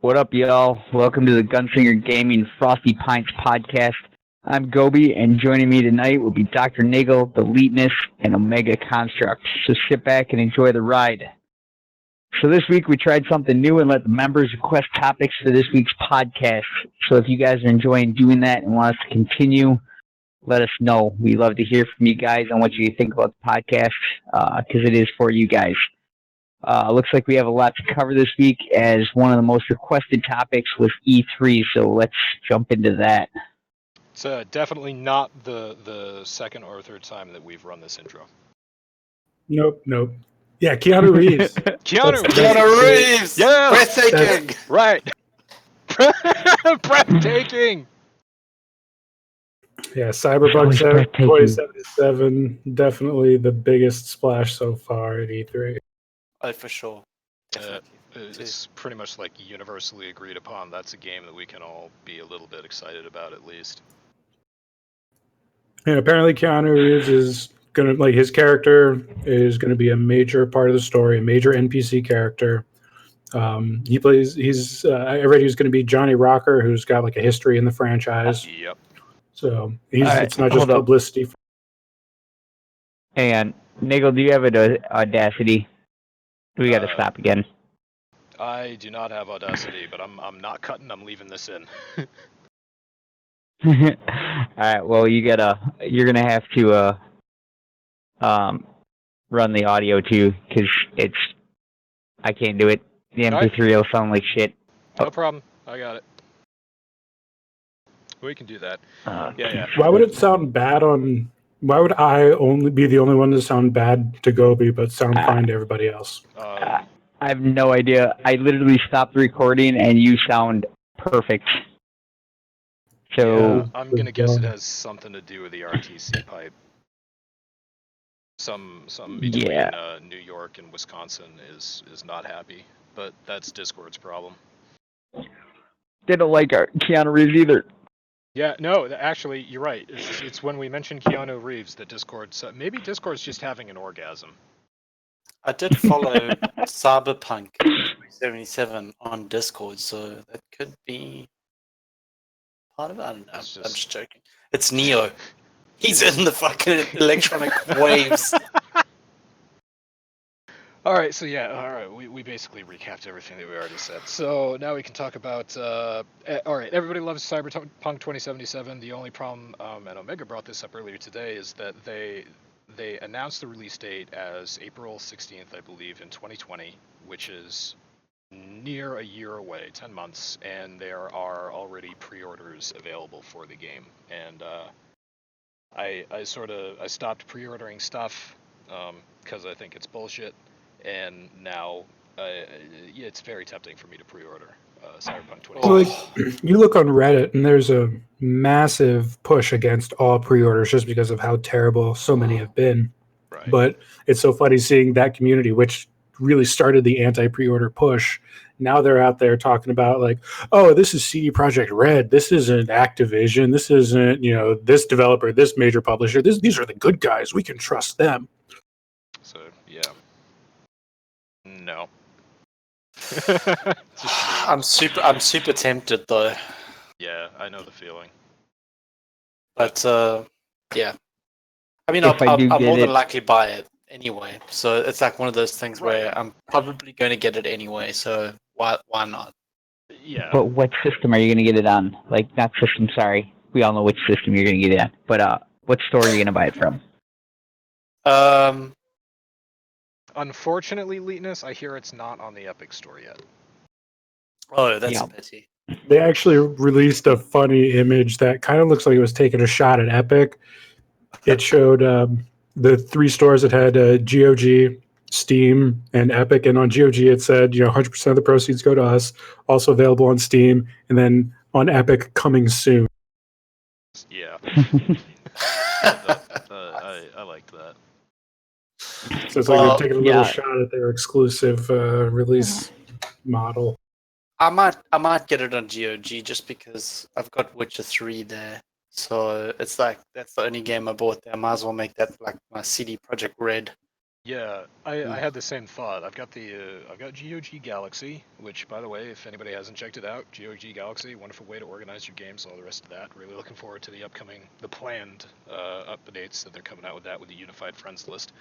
What up, y'all? Welcome to the Gunslinger Gaming Frosty Pints podcast. I'm Gobi, and joining me tonight will be DrNiggle, the Eliteness, and OmegaConstruct. So sit back and enjoy the ride. So this week we tried something new and let the members request topics for this week's podcast. So if you guys are enjoying doing that and want us to continue, let us know. We love to hear from you guys on what you think about the podcast because it is for you guys. Looks like we have a lot to cover this week as one of the most requested topics was E3, so let's jump into that. It's definitely not the second or third time that we've run this intro. Nope. Yeah, Keanu Reeves. Keanu Reeves! Yeah! Breathtaking! Right! Breathtaking! Yeah, Cyberpunk 2077, definitely the biggest splash so far at E3. Oh, for sure. It's pretty much like universally agreed upon. That's a game that we can all be a little bit excited about, at least. And apparently Keanu Reeves is going to, his character is going to be a major part of the story, a major NPC character. I read he was going to be Johnny Rocker, who's got a history in the franchise. Yep. So it's not just publicity. And Niggle, do you have an Audacity? We got to stop again. I do not have Audacity, but I'm not cutting. I'm leaving this in. All right. Well, you're gonna have to run the audio too, because I can't do it. The MP3 will sound like shit. No problem. I got it. We can do that. Yeah. Why would it sound bad on? Why would I only be the only one to sound bad to Gobi, but sound fine to everybody else? I have no idea. I literally stopped recording, and you sound perfect. So I'm gonna guess it has something to do with the RTC pipe. Some between New York and Wisconsin is not happy, but that's Discord's problem. They don't like our Keanu Reeves either. Yeah, no, actually, you're right. It's when we mention Keanu Reeves that maybe Discord's just having an orgasm. I did follow Cyberpunk 2077 on Discord, so that could be part of it. I don't know. I'm just joking. It's Neo. He's in the fucking electronic waves. Alright, so we basically recapped everything that we already said. So now we can talk about, alright, everybody loves Cyberpunk 2077. The only problem, and Omega brought this up earlier today, is that they announced the release date as April 16th, I believe, in 2020, which is near a year away, 10 months, and there are already pre-orders available for the game. And I stopped pre-ordering stuff because I think it's bullshit. And now, it's very tempting for me to pre-order Cyberpunk 2077. You look on Reddit, and there's a massive push against all pre-orders just because of how terrible so many have been. Right. But it's so funny seeing that community, which really started the anti-pre-order push. Now they're out there talking about this is CD Projekt Red, this isn't Activision, this isn't this developer, this major publisher. These are the good guys. We can trust them. So yeah. No. I'm super tempted though. Yeah, I know the feeling. But yeah. I mean, I'll more than likely buy it anyway. So it's one of those things where I'm probably going to get it anyway. So why not? Yeah. But what system are you going to get it on? Not system. Sorry, we all know which system you're going to get it on. But what store are you going to buy it from? Unfortunately, Eliteness, I hear it's not on the Epic Store yet. Oh, that's a pity. They actually released a funny image that kind of looks like it was taking a shot at Epic. It showed the three stores that had GOG, Steam, and Epic. And on GOG, it said, 100% of the proceeds go to us. Also available on Steam. And then on Epic, coming soon. Yeah. I liked that. So it's they're taking a little shot at their exclusive release model. I might get it on GOG just because I've got Witcher 3 there. So it's that's the only game I bought there. I might as well make that my CD Projekt Red Yeah, I had the same thought. I've got GOG Galaxy, which, by the way, if anybody hasn't checked it out, GOG Galaxy, wonderful way to organize your games, all the rest of that. Really looking forward to the planned updates that they're coming out with that with the unified friends list.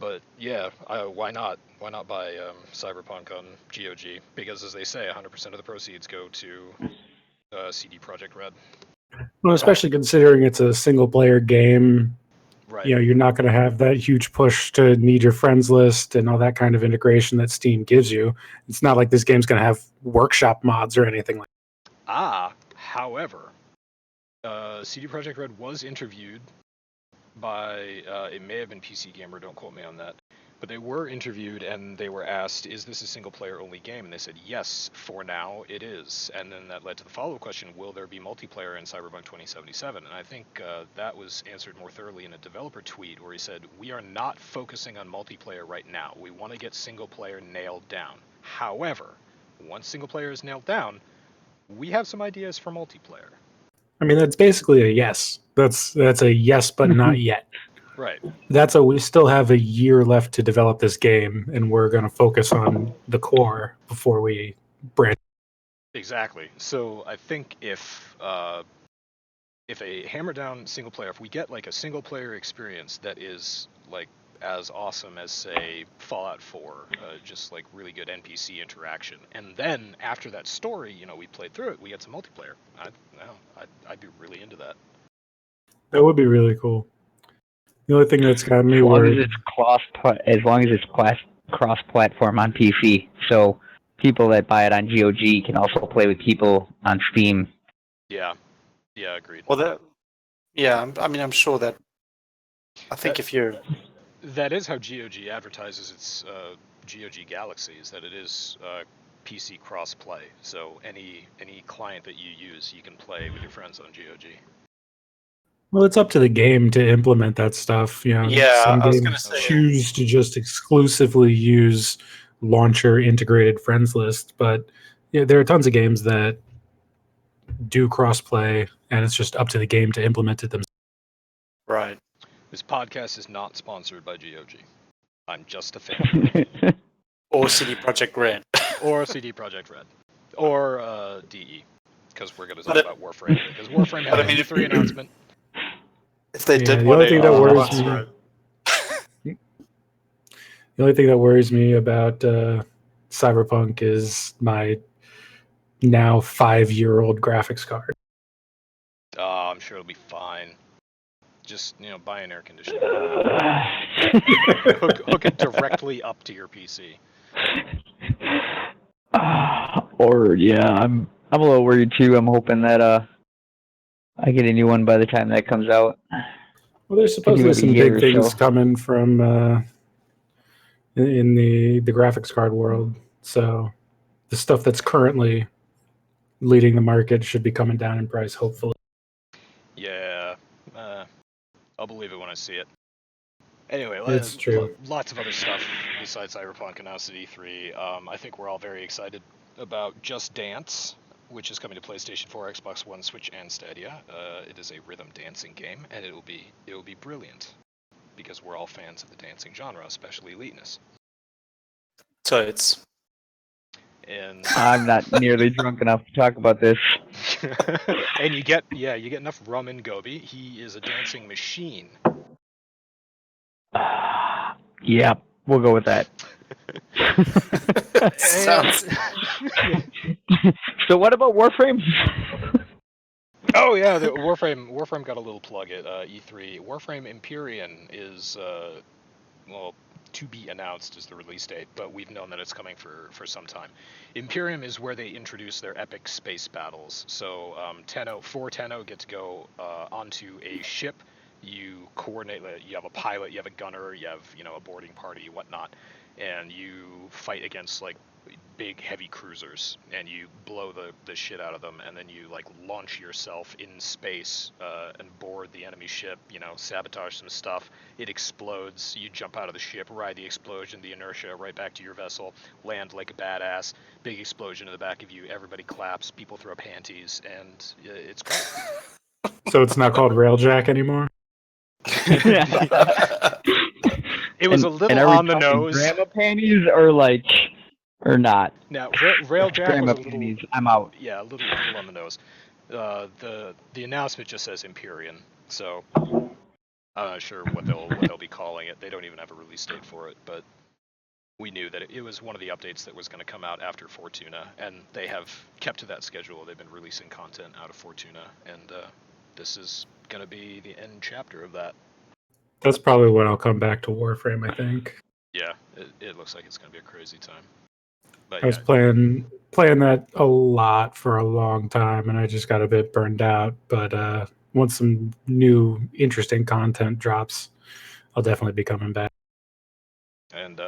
But yeah, why not? Why not buy Cyberpunk on GOG? Because as they say, 100% of the proceeds go to CD Projekt Red. Well, especially considering it's a single-player game. Right. You're not going to have that huge push to need your friends list and all that kind of integration that Steam gives you. It's not like this game's going to have workshop mods or anything like that. However, CD Projekt Red was interviewed by, it may have been PC Gamer, don't quote me on that, but they were interviewed and they were asked, is this a single-player only game? And they said, yes, for now it is. And then that led to the follow-up question, will there be multiplayer in Cyberpunk 2077? And I think that was answered more thoroughly in a developer tweet where he said, we are not focusing on multiplayer right now. We want to get single-player nailed down. However, once single-player is nailed down, we have some ideas for multiplayer. I mean, that's basically a yes. That's a yes, but not yet. Right. We still have a year left to develop this game, and we're going to focus on the core before we branch. Exactly. So I think if a hammer down single player, if we get like a single player experience that is like as awesome as say Fallout 4, just like really good NPC interaction, and then after that story, we played through it, we get some multiplayer. I'd be really into that. That would be really cool. The only thing that's got me worried, as long as it's cross-platform on PC, so people that buy it on GOG can also play with people on Steam. Yeah, agreed. Well, I'm sure that. I think if you're. That is how GOG advertises its GOG Galaxy, is that it is PC cross-play. So any client that you use, you can play with your friends on GOG. Well, it's up to the game to implement that stuff. Yeah, some I was games gonna say, choose to just exclusively use launcher integrated friends list, but there are tons of games that do crossplay, and it's just up to the game to implement it themselves. Right. This podcast is not sponsored by GOG. I'm just a fan. Or CD Projekt Red. Or CD Projekt Red. Or DE. Because we're going to talk about Warframe. Because Warframe had an E3 announcement. If they did the want only thing that worries me, right. the only thing that worries me about Cyberpunk is my now 5-year-old graphics card. I'm sure it'll be fine. Just, buy an air conditioner. hook it directly up to your PC. I'm a little worried too. I'm hoping that I get a new one by the time that comes out. Well, there's supposedly some big things coming from in the graphics card world. So the stuff that's currently leading the market should be coming down in price, hopefully. Yeah, I'll believe it when I see it. Anyway, it's true. Lots of other stuff besides Cyberpunk announced at E3. I think we're all very excited about Just Dance, which is coming to PlayStation 4, Xbox One, Switch, and Stadia. It is a rhythm dancing game, and it will be brilliant because we're all fans of the dancing genre, especially Eliteness. So it's. And I'm not nearly drunk enough to talk about this. And you get enough rum in Gobi. He is a dancing machine. Yeah, we'll go with that. Sounds. So what about Warframe? Oh yeah, the Warframe got a little plug at E3. Warframe Empyrean is to be announced is the release date, but we've known that it's coming for some time. Imperium is where they introduce their epic space battles. So four Tenno get to go onto a ship. You coordinate. You have a pilot, you have a gunner, you have a boarding party, whatnot, and you fight against like big heavy cruisers, and you blow the shit out of them, and then you like launch yourself in space and board the enemy ship. Sabotage some stuff. It explodes. You jump out of the ship, ride the explosion, the inertia, right back to your vessel, land like a badass. Big explosion in the back of you. Everybody claps. People throw panties, and it's great. So it's not called Railjack anymore. It was a And little are we on the talking nose. grandma panties or not? Now, Railjack Grandma was a little, panties. I'm out. yeah, a little on the nose. The announcement just says Empyrean, so I'm not sure what they'll be calling it. They don't even have a release date for it, but we knew that it was one of the updates that was going to come out after Fortuna, and they have kept to that schedule. They've been releasing content out of Fortuna, and this is going to be the end chapter of that. That's probably when I'll come back to Warframe, I think. Yeah, it looks like it's going to be a crazy time. But I was playing that a lot for a long time, and I just got a bit burned out. But once some new, interesting content drops, I'll definitely be coming back. And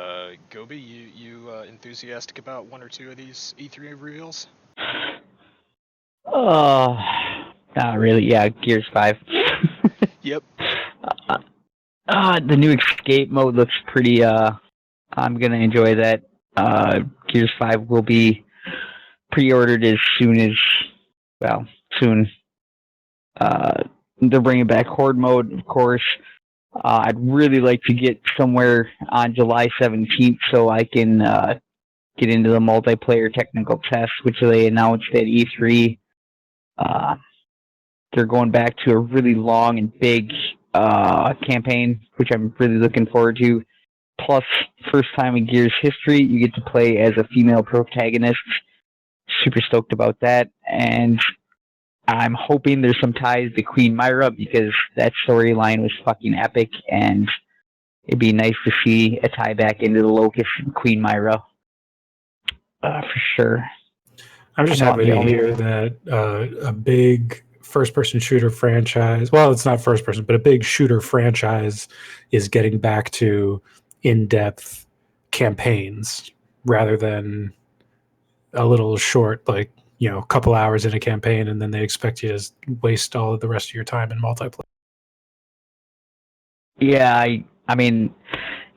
Gobi, you enthusiastic about one or two of these E3 reveals? Not really. Yeah, Gears 5. Yep. The new escape mode looks pretty, I'm gonna enjoy that. Gears 5 will be pre-ordered as soon as, soon. They're bringing back Horde mode, of course. I'd really like to get somewhere on July 17th so I can get into the multiplayer technical test, which they announced at E3. They're going back to a really long and big campaign, which I'm really looking forward to. Plus, first time in Gears history, you get to play as a female protagonist. Super stoked about that. And I'm hoping there's some ties to Queen Myra because that storyline was fucking epic, and it'd be nice to see a tie back into the Locust and Queen Myra. For sure. I'm just happy to hear that a big first-person shooter franchise, well, it's not first-person, but a big shooter franchise is getting back to in-depth campaigns rather than a little short, like, a couple hours in a campaign, and then they expect you to waste all of the rest of your time in multiplayer. Yeah, I mean,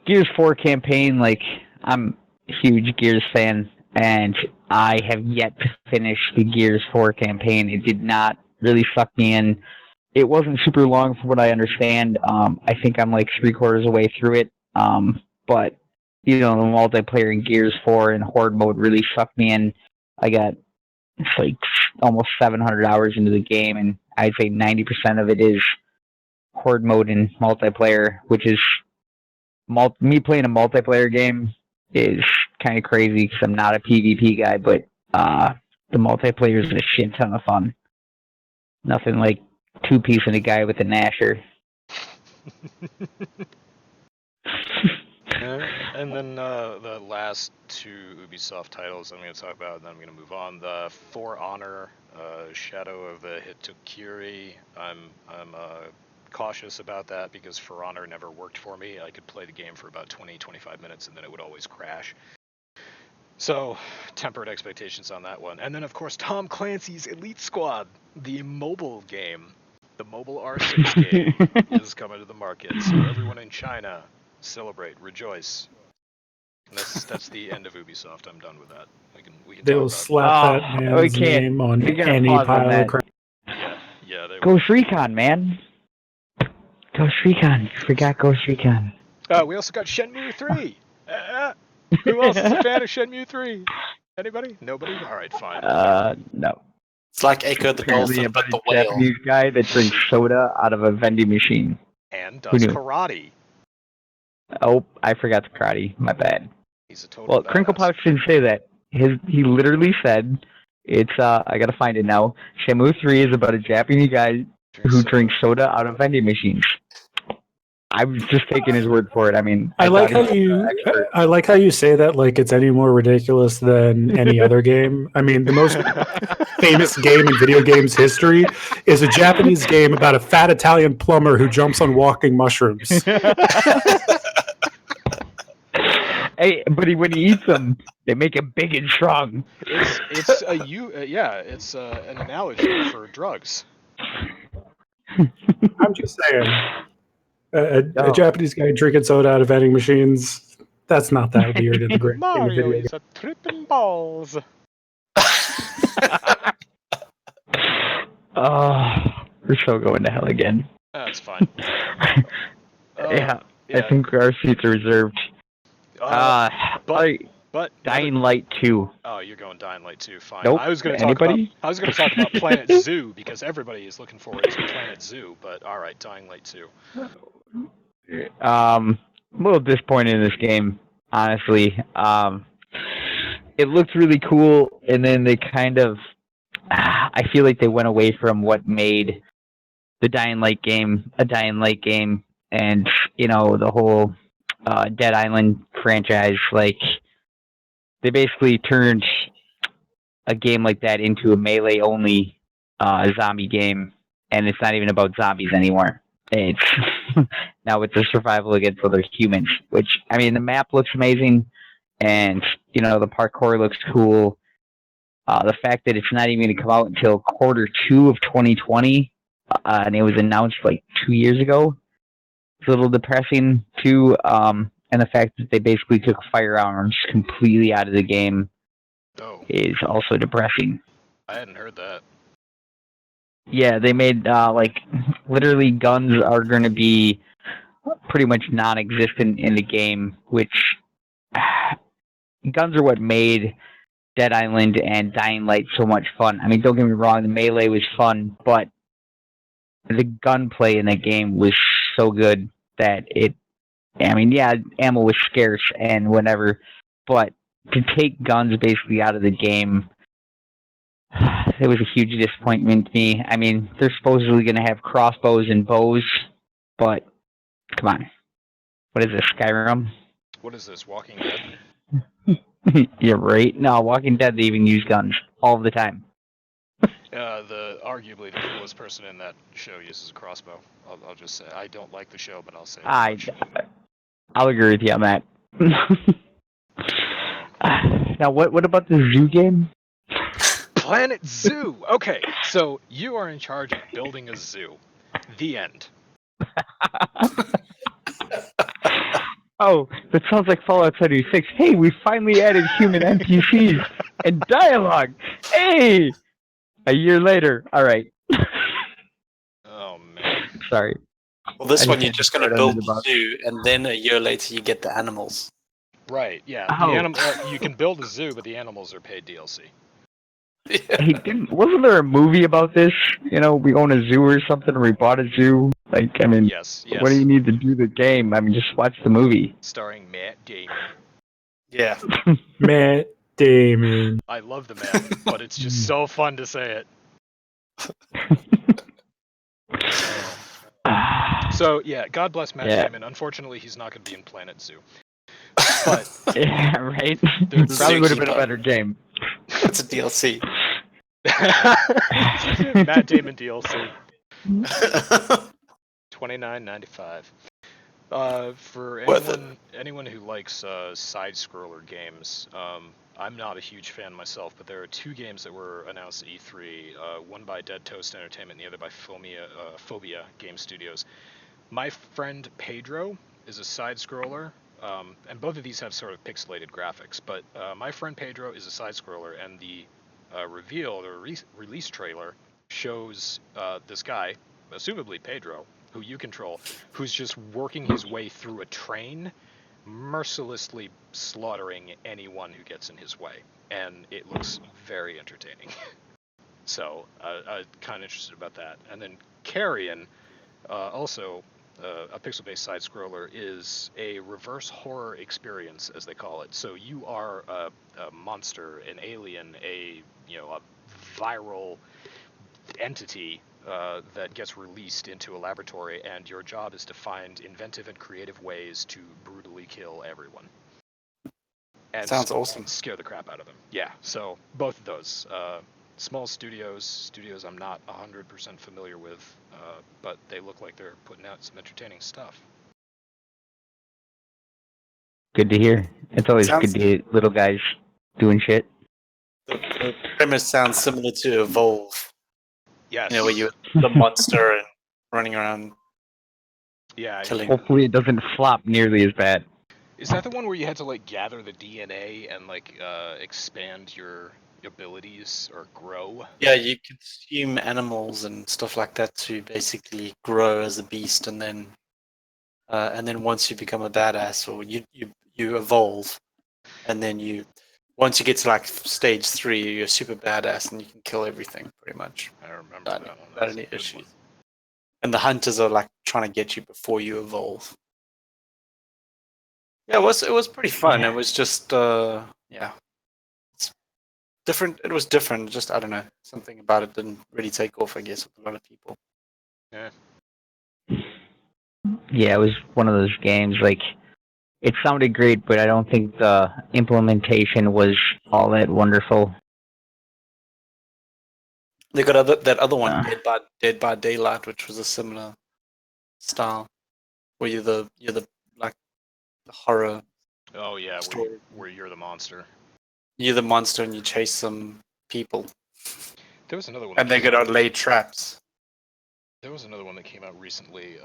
Gears 4 campaign, like, I'm a huge Gears fan, and I have yet to finish the Gears 4 campaign. It did not really suck me in. It wasn't super long from what I understand. I think I'm like 3/4 away through it. But, the multiplayer in Gears 4 and Horde mode really sucked me in. I got like almost 700 hours into the game, and I'd say 90% of it is Horde mode and multiplayer, which is me playing a multiplayer game is kind of crazy because I'm not a PvP guy, but the multiplayer is a shit ton of fun. Nothing like two-piecing a guy with a Nasher. And then the last two Ubisoft titles I'm going to talk about, and then I'm going to move on. The For Honor, Shadow of the Hitokiri. I'm cautious about that because For Honor never worked for me. I could play the game for about 20-25 minutes and then it would always crash. So, tempered expectations on that one. And then, of course, Tom Clancy's Elite Squad, the mobile game. The mobile R6 game is coming to the market. So everyone in China, celebrate, rejoice. And that's the end of Ubisoft. I'm done with that. We can They talk will about slap that man's name on any pile of crap. Yeah, they Ghost Recon, man. Ghost Recon. Forgot Ghost Recon. We also got Shenmue 3. Who else is a fan of Shenmue 3? Anybody? Nobody? All right, fine. No. It's like Echo the Apparently Dolphin, but the a whale. Japanese guy that drinks soda out of a vending machine. And does karate. Oh, I forgot the karate. My bad. He's a total badass. Crinkle Pouch didn't say that. He literally said, it's, I gotta find it now. Shenmue 3 is about a Japanese guy who drinks soda out of vending machines. I was just taking his word for it. I mean, I like how you say that like it's any more ridiculous than any other game. I mean, the most famous game in video games history is a Japanese game about a fat Italian plumber who jumps on walking mushrooms. Hey, but when he eats them, they make him big and strong. It's an analogy for drugs. I'm just saying. A Japanese guy drinking soda out of vending machines, that's not that weird in the great Mario is a tripping balls. We're so going to hell again. That's fine. Yeah. Yeah. I think our seats are reserved. But Dying Light 2. Oh, you're going Dying Light 2. Fine. Nope. I was going to Anybody? talk about Planet Zoo because everybody is looking forward to Planet Zoo. But all right, Dying Light 2. A little disappointed in this game, honestly. It looked really cool, and then they kind of, I feel like they went away from what made the Dying Light game a Dying Light game, and the whole Dead Island franchise. Like, they basically turned a game like that into a melee only zombie game, and it's not even about zombies anymore. It's now it's a survival against other humans. Which, I mean, the map looks amazing, and the parkour looks cool. The fact that it's not even going to come out until Q2 of 2020, and it was announced like 2 years ago, it's a little depressing too. And the fact that they basically took firearms completely out of the game is also depressing. I hadn't heard that. Yeah, they made literally guns are going to be pretty much non-existent in the game, which guns are what made Dead Island and Dying Light so much fun. I mean, don't get me wrong, the melee was fun, but the gunplay in that game was so good that ammo was scarce and whatever, but to take guns basically out of the game, it was a huge disappointment to me. I mean, they're supposedly going to have crossbows and bows, but come on. What is this, Skyrim? What is this, Walking Dead? You're right. No, Walking Dead, they even use guns all the time. Arguably the coolest person in that show uses a crossbow. I'll just say. I don't like the show, but I'll say I'll agree with you on that. Now, what about the zoo game? Planet Zoo! Okay, so you are in charge of building a zoo. The end. Oh, that sounds like Fallout 76. Hey, we finally added human NPCs and dialogue. Hey! A year later. All right. Oh, man. Sorry. Well, this one you're just going to build the zoo, and then a year later you get the animals. Right, yeah. Oh. You can build a zoo, but the animals are paid DLC. Yeah. Hey, wasn't there a movie about this? We own a zoo or something, or we bought a zoo? Like, I mean, yes. What do you need to do the game? I mean, just watch the movie. Starring Matt Damon. Yeah. Matt Damon. I love the man, but it's just so fun to say it. So, yeah, God bless Matt Damon. Unfortunately, he's not going to be in Planet Zoo. But yeah, right? It probably would have been a better game. It's a DLC. Matt Damon DLC. $29.95. For anyone who likes side-scroller games, I'm not a huge fan myself, but there are two games that were announced at E3, one by Dead Toast Entertainment and the other by Phobia Game Studios. My Friend Pedro is a side-scroller, and both of these have sort of pixelated graphics, but My Friend Pedro is a side-scroller, and the release trailer shows this guy, assumably Pedro, who you control, who's just working his way through a train, mercilessly slaughtering anyone who gets in his way, and it looks very entertaining. So I'm kind of interested about that. And then Carrion, also a pixel-based side-scroller, is a reverse horror experience, as they call it. So you are a monster, an alien, a viral entity that gets released into a laboratory, and your job is to find inventive and creative ways to brutally kill everyone. And sounds awesome. Scare the crap out of them. Yeah, so both of those. Small studios I'm not 100% familiar with, but they look like they're putting out some entertaining stuff. Good to hear. It's always good to hear little guys doing shit. The premise sounds similar to Evolve. Yes. Where you're the monster and running around. Yeah. Killing. Hopefully it doesn't flop nearly as bad. Is that the one where you had to gather the DNA and expand your abilities or grow? Yeah, you consume animals and stuff like that to basically grow as a beast, and then and then once you become a badass, or you evolve, and then once you get to like stage 3, you're a super badass and you can kill everything pretty much. I remember that one. Without any issues. And the hunters are like trying to get you before you evolve. Yeah, it was pretty fun. It was just it's different. It was different. Just I don't know, something about it didn't really take off, I guess, with a lot of people. Yeah. Yeah, it was one of those games. Like, it sounded great, but I don't think the implementation was all that wonderful. They got that other one, Dead by Daylight, which was a similar style, where you're the like the horror. Oh yeah, story. where you're the monster. You're the monster and you chase some people. There was another one. And they gotta lay traps. There was another one that came out recently,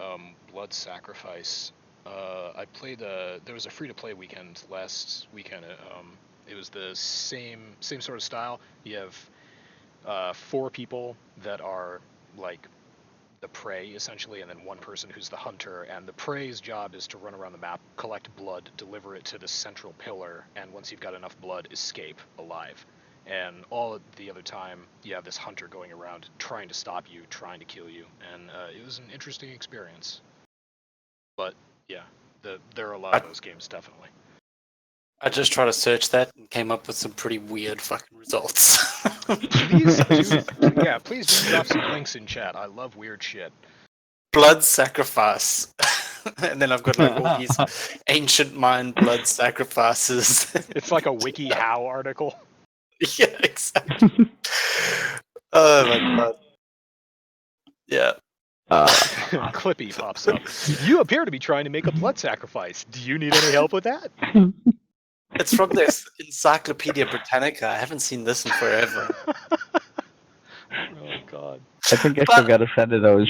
Blood Sacrifice. I played there was a free-to-play weekend last weekend. It was the same sort of style. You have 4 people that are like the prey essentially, and then one person who's the hunter. And the prey's job is to run around the map, collect blood, deliver it to the central pillar, and once you've got enough blood, escape alive. And all the other time, you have this hunter going around trying to stop you, trying to kill you, and it was an interesting experience. But yeah, there are a lot of those games, definitely. I just tried to search that and came up with some pretty weird fucking results. Please do drop some links in chat. I love weird shit. Blood sacrifice. And then I've got like all these ancient Mayan blood sacrifices. It's like a WikiHow article. Yeah, exactly. Oh my god. Yeah. Clippy pops up. You appear to be trying to make a blood sacrifice. Do you need any help with that? It's from this Encyclopedia Britannica. I haven't seen this in forever. Oh god. I think I still got a set of those.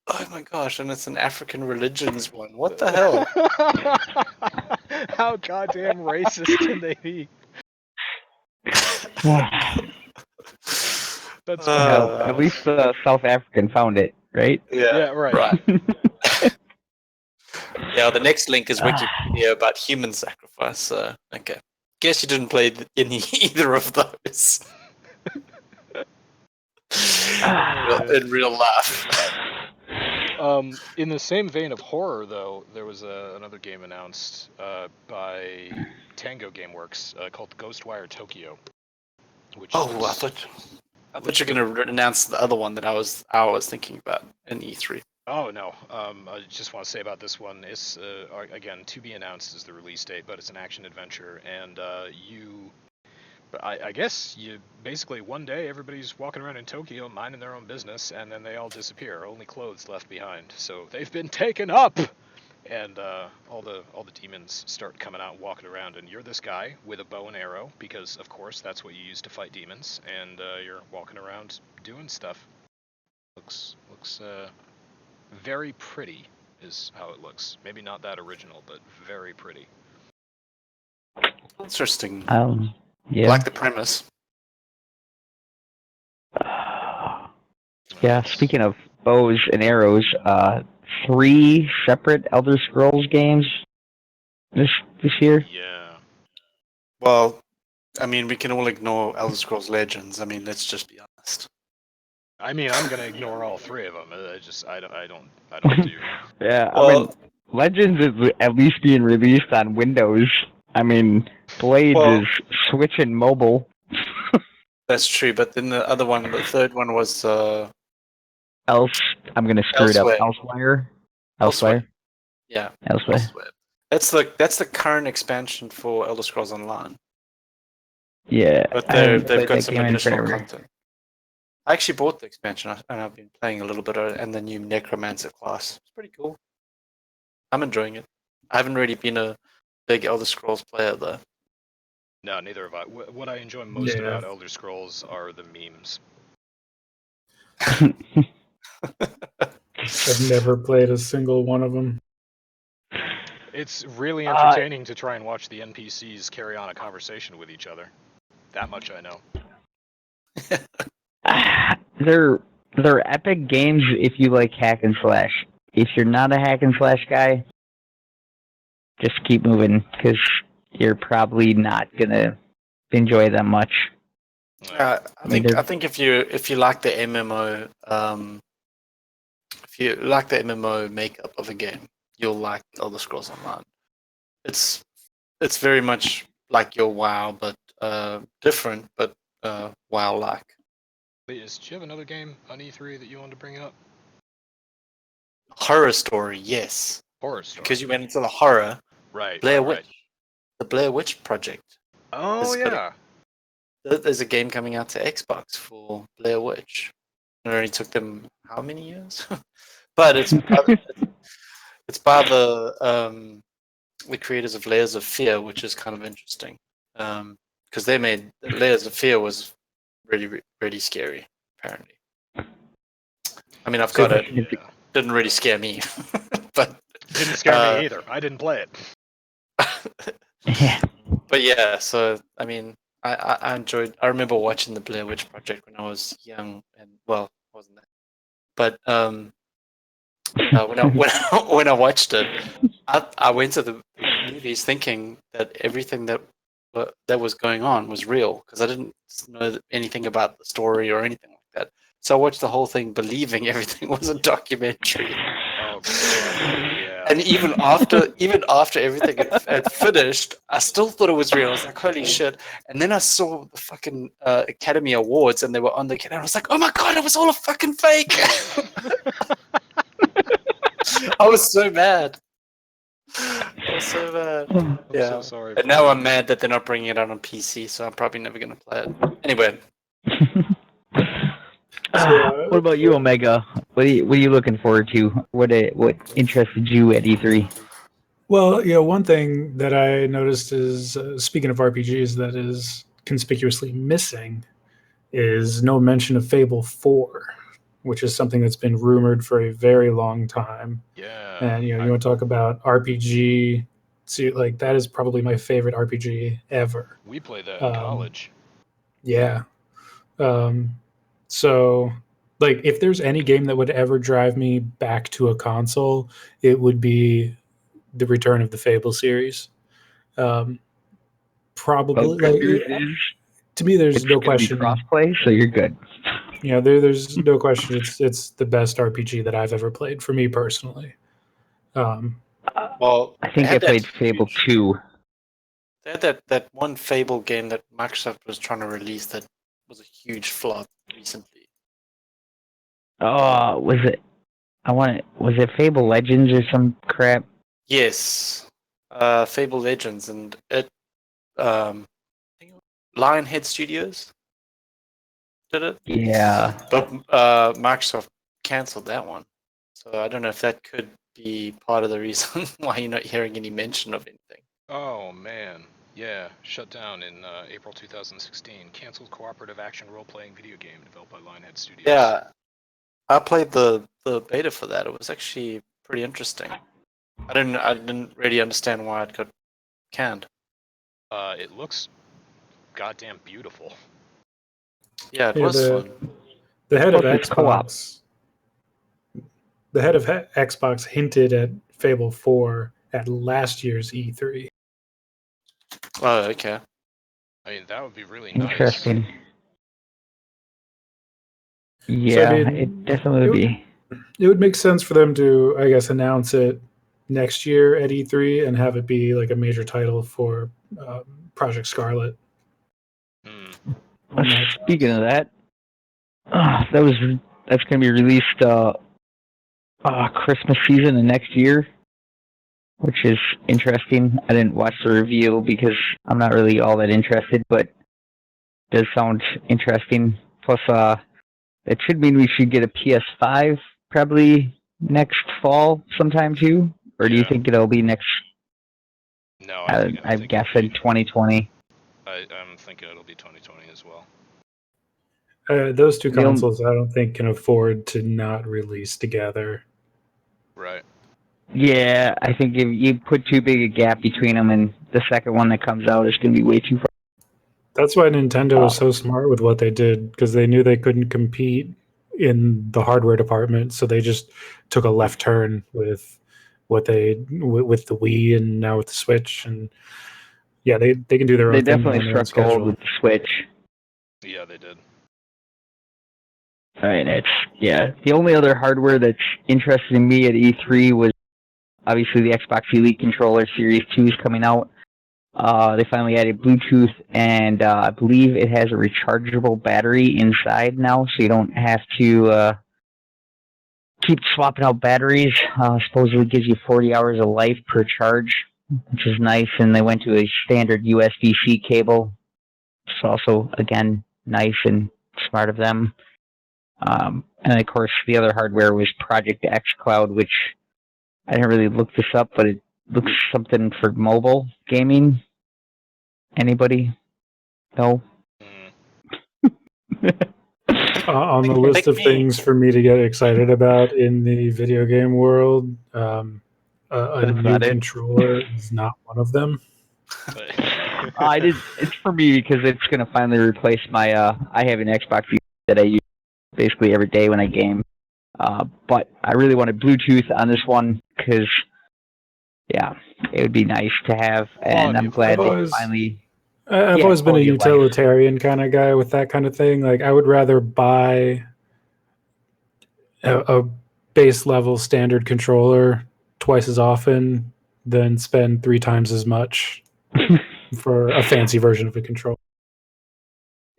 Oh my gosh, and it's an African religions one. What the hell? How goddamn racist can they be? That's At least South African found it, right? yeah, right. Yeah, the next link is Wikipedia about human sacrifice. So, okay. Guess you didn't play either of those. In real life. In the same vein of horror, though, there was another game announced by Tango Gameworks called Ghostwire Tokyo. Which I thought you were going to announce the other one that I was thinking about in E3. Oh no! I just want to say about this one, it's again to be announced is the release date, but it's an action adventure, and I guess you basically one day everybody's walking around in Tokyo minding their own business, and then they all disappear, only clothes left behind. So they've been taken up, and all the demons start coming out and walking around, and you're this guy with a bow and arrow because of course that's what you use to fight demons, and you're walking around doing stuff. Looks very pretty is how it looks. Maybe not that original, but very pretty. Interesting. Yeah. I like the premise. Yeah, speaking of bows and arrows, 3 separate Elder Scrolls games this year. Yeah. Well, I mean, we can all ignore Elder Scrolls Legends. I mean, let's just be honest. I mean, I'm gonna ignore all 3 of them. I don't do. Yeah, Well, I mean, Legends is at least being released on Windows. I mean, Blades is Switch and mobile. That's true, but then the other one, the third one was I'm gonna screw it up. Elsewhere. Yeah. Elsewhere. That's the current expansion for Elder Scrolls Online. Yeah. But I've they've played got that some game in additional forever. content. I actually bought the expansion and I've been playing a little bit of it, and the new Necromancer class. It's pretty cool. I'm enjoying it. I haven't really been a big Elder Scrolls player though. No, neither have I. What I enjoy most about Elder Scrolls are the memes. I've never played a single one of them. It's really entertaining to try and watch the NPCs carry on a conversation with each other. That much I know. They're epic games if you like hack and slash. if you're not a hack and slash guy, just keep moving because you're probably not gonna enjoy them much. I think if you like the MMO, if you like the MMO makeup of a game, you'll like Elder Scrolls Online. It's very much like your WoW, but different, but WoW-like. Do you have another game on E3 that you wanted to bring up? Horror story, yes. Horror story. Because you went into the horror. Right. Blair right. Witch. The Blair Witch Project. Oh yeah. There's a game coming out to Xbox for Blair Witch. It only took them how many years? But it's by the creators of Layers of Fear, which is kind of interesting. Because they made Layers of Fear was really, really scary, apparently. I mean, I've got it. Yeah. Didn't really scare me, but Didn't scare me either. I didn't play it. Yeah. But yeah, so I mean, I enjoyed. I remember watching the Blair Witch Project when I was young, and well, wasn't that? But when I watched it, I went to the movies thinking that everything that was going on was real because I didn't know anything about the story or anything like that. So I watched the whole thing believing everything was a documentary. Oh, yeah. And even after everything had finished, I still thought it was real. I was like, holy shit. And then I saw the fucking Academy Awards and they were on the and I was like, oh my god, it was all a fucking fake. I was so mad. I'm so sorry. And now I'm mad that they're not bringing it out on PC, so I'm probably never going to play it. Anyway. What about you, Omega? What are you looking forward to? What interested you at E3? Well, one thing that I noticed is, speaking of RPGs, that is conspicuously missing is no mention of Fable 4, which is something that's been rumored for a very long time. Yeah. And you want to talk about RPG. See, like that is probably my favorite RPG ever. We played that in college. Yeah. So, like, if there's any game that would ever drive me back to a console, it would be the return of the Fable series. Probably, to me, there's no question. Crossplay, so you're good. There's no question. It's the best RPG that I've ever played for me personally. Well, I think I played Fable 2. They had that one Fable game that Microsoft was trying to release that was a huge flop recently. Oh, was it? Was it Fable Legends or some crap? Yes, Fable Legends, and it Lionhead Studios did it. Yeah, but Microsoft canceled that one, so I don't know if that could be part of the reason why you're not hearing any mention of anything. Oh man, yeah, shut down in April 2016. Canceled cooperative action role-playing video game developed by Lionhead Studios. Yeah, I played the beta for that. It was actually pretty interesting. I didn't really understand why it got canned. It looks goddamn beautiful. Yeah, it was fun. The head of Xbox. The head of Xbox hinted at Fable 4 at last year's E3. Oh, okay. I mean, that would be really nice. Interesting. Yeah, it definitely would be. It would make sense for them to, I guess, announce it next year at E3 and have it be like a major title for Project Scarlet. Speaking of that, that's going to be released Christmas season of next year, which is interesting. I didn't watch the reveal because I'm not really all that interested, but it does sound interesting. Plus, that should mean we should get a PS5 probably next fall sometime too. Or do you think it'll be next? No, I guess in 2020. I'm thinking it'll be 2020 as well. Those two consoles, I don't think, can afford to not release together. Right. Yeah, I think if you put too big a gap between them, and the second one that comes out is going to be way too far. That's why Nintendo was so smart with what they did, because they knew they couldn't compete in the hardware department, so they just took a left turn with with the Wii and now with the Switch, and yeah, they can do their They own thing definitely on their own struck gold schedule. with the Switch. Yeah, they did. I mean, the only other hardware that's interesting me at E3 was obviously the Xbox Elite controller. Series 2 is coming out. They finally added Bluetooth, and I believe it has a rechargeable battery inside now, so you don't have to keep swapping out batteries. Supposedly gives you 40 hours of life per charge, which is nice. And they went to a standard USB-C cable. It's also, again, nice and smart of them. And of course, the other hardware was Project X Cloud, which I didn't really look this up, but it looks something for mobile gaming. Anybody? No? On the Like- list like of me. things for me to get excited about in the video game world, a That's new not it. controller is not one of them. I did. It's for me because it's gonna finally replace my. I have an Xbox that I use basically every day when I game. But I really wanted Bluetooth on this one because, yeah, it would be nice to have, and I'm glad they Always- finally. I've Yeah, always been a quality of life. utilitarian kind of guy with that kind of thing. Like, I would rather buy a base level standard controller twice as often than spend 3 times as much for a fancy version of a controller.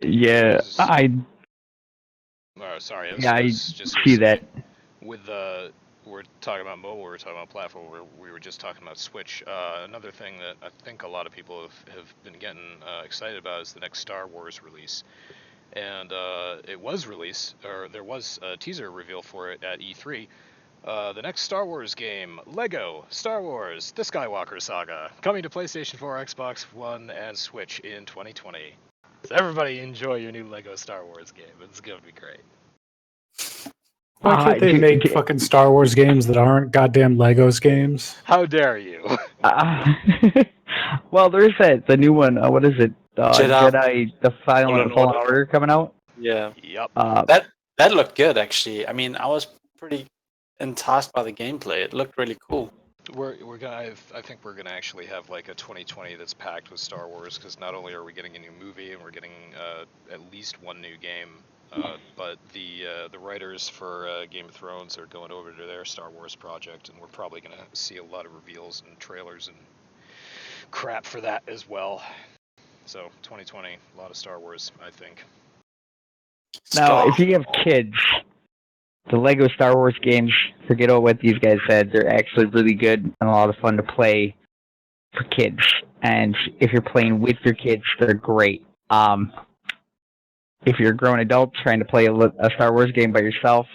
Yeah, Oh, sorry. I was just see that. With we're talking about mobile, we're talking about platform, we were just talking about Switch. Another thing that I think a lot of people have been getting excited about is the next Star Wars release. And it was released, or there was a teaser reveal for it at E3. The next Star Wars game, Lego Star Wars: The Skywalker Saga, coming to PlayStation 4, Xbox One, and Switch in 2020. So everybody enjoy your new Lego Star Wars game. It's gonna be great. Why can't they make fucking Star Wars games that aren't goddamn Legos games? How dare you? Well, there's the new one. What is it? Jedi: The Fallen Order coming out. Yeah. Yep. That looked good, actually. I mean, I was pretty enticed by the gameplay. It looked really cool. We're gonna. I think we're gonna actually have like a 2020 that's packed with Star Wars, because not only are we getting a new movie and we're getting at least one new game, but the writers for Game of Thrones are going over to their Star Wars project, and we're probably gonna see a lot of reveals and trailers and crap for that as well. So 2020, a lot of Star Wars, I think. Now, if you have kids, the Lego Star Wars games, forget all what these guys said. They're actually really good and a lot of fun to play for kids. And if you're playing with your kids, they're great. If you're a grown adult trying to play a Star Wars game by yourself,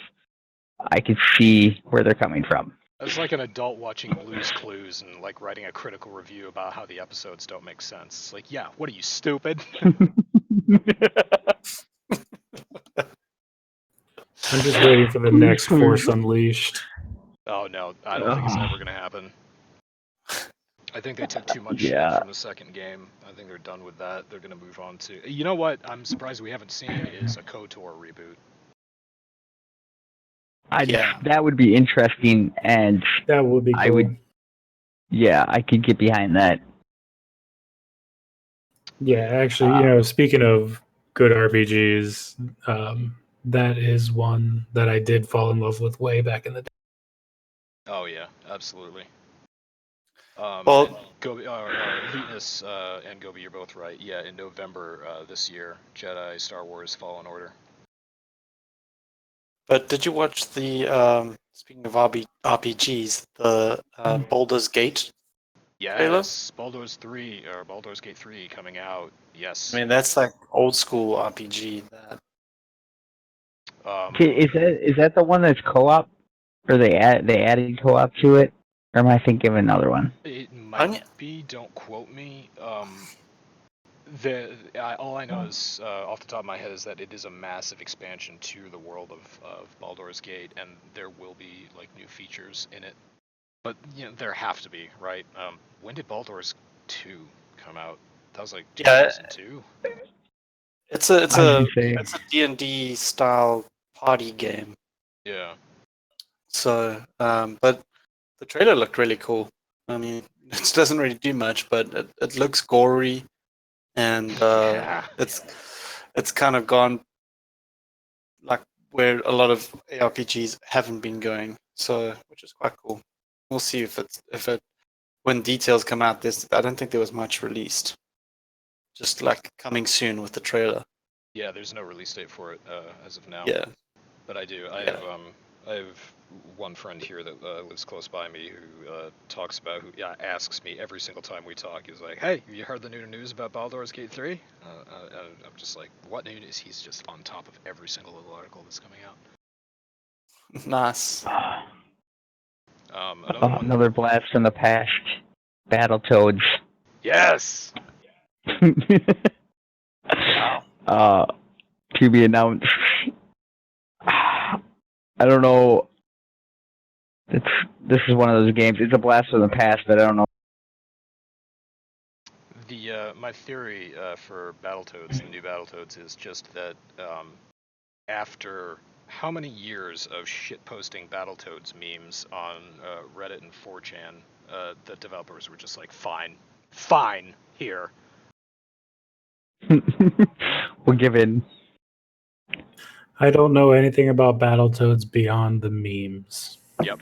I can see where they're coming from. It's like an adult watching Blue's Clues and like writing a critical review about how the episodes don't make sense. It's like, yeah, what are you, stupid? I'm just waiting for the next Force Unleashed. Oh no, I don't think it's ever gonna happen. I think they took too much shit from the second game. I think they're done with that. They're gonna move on to. You know what? I'm surprised we haven't seen is a KOTOR reboot. That would be interesting, and that would be cool. I could get behind that. Yeah, actually, speaking of good RPGs, that is one that I did fall in love with way back in the day. Oh yeah, absolutely. Well, Gobi, Eliteness and Gobi, you're both right. Yeah, in November this year, Jedi Star Wars Fallen Order. But did you watch the, speaking of RPGs, the Baldur's Gate? Yes, Baldur's Gate 3 coming out. Yes. I mean, that's like old school RPG. Is that the one that's co-op, or they added co-op to it, or am I thinking of another one? It might be. Don't quote me. All I know is off the top of my head is that it is a massive expansion to the world of Baldur's Gate, and there will be like new features in it. But there have to be, right? When did Baldur's 2 come out? That was like 2002. It's a D&D style party game. Yeah. So, but the trailer looked really cool. I mean, it doesn't really do much, but it looks gory, and it's kind of gone like where a lot of ARPGs haven't been going. So, which is quite cool. We'll see if it when details come out. I don't think there was much released. Just like coming soon with the trailer. Yeah, there's no release date for it as of now. Yeah. But I do. I have one friend here that lives close by me who asks me every single time we talk. He's like, "Hey, have you heard the new news about Baldur's Gate 3?" I'm just like, "What new news?" He's just on top of every single little article that's coming out. Nice. Another blast from the past. Battletoads. Yes. To be announced. I don't know. This is one of those games. It's a blast from the past, but I don't know. My theory for Battletoads, the new Battletoads, is just that after how many years of shitposting Battletoads memes on Reddit and 4chan, the developers were just like, fine, here. We'll give in. I don't know anything about Battletoads beyond the memes. Yep.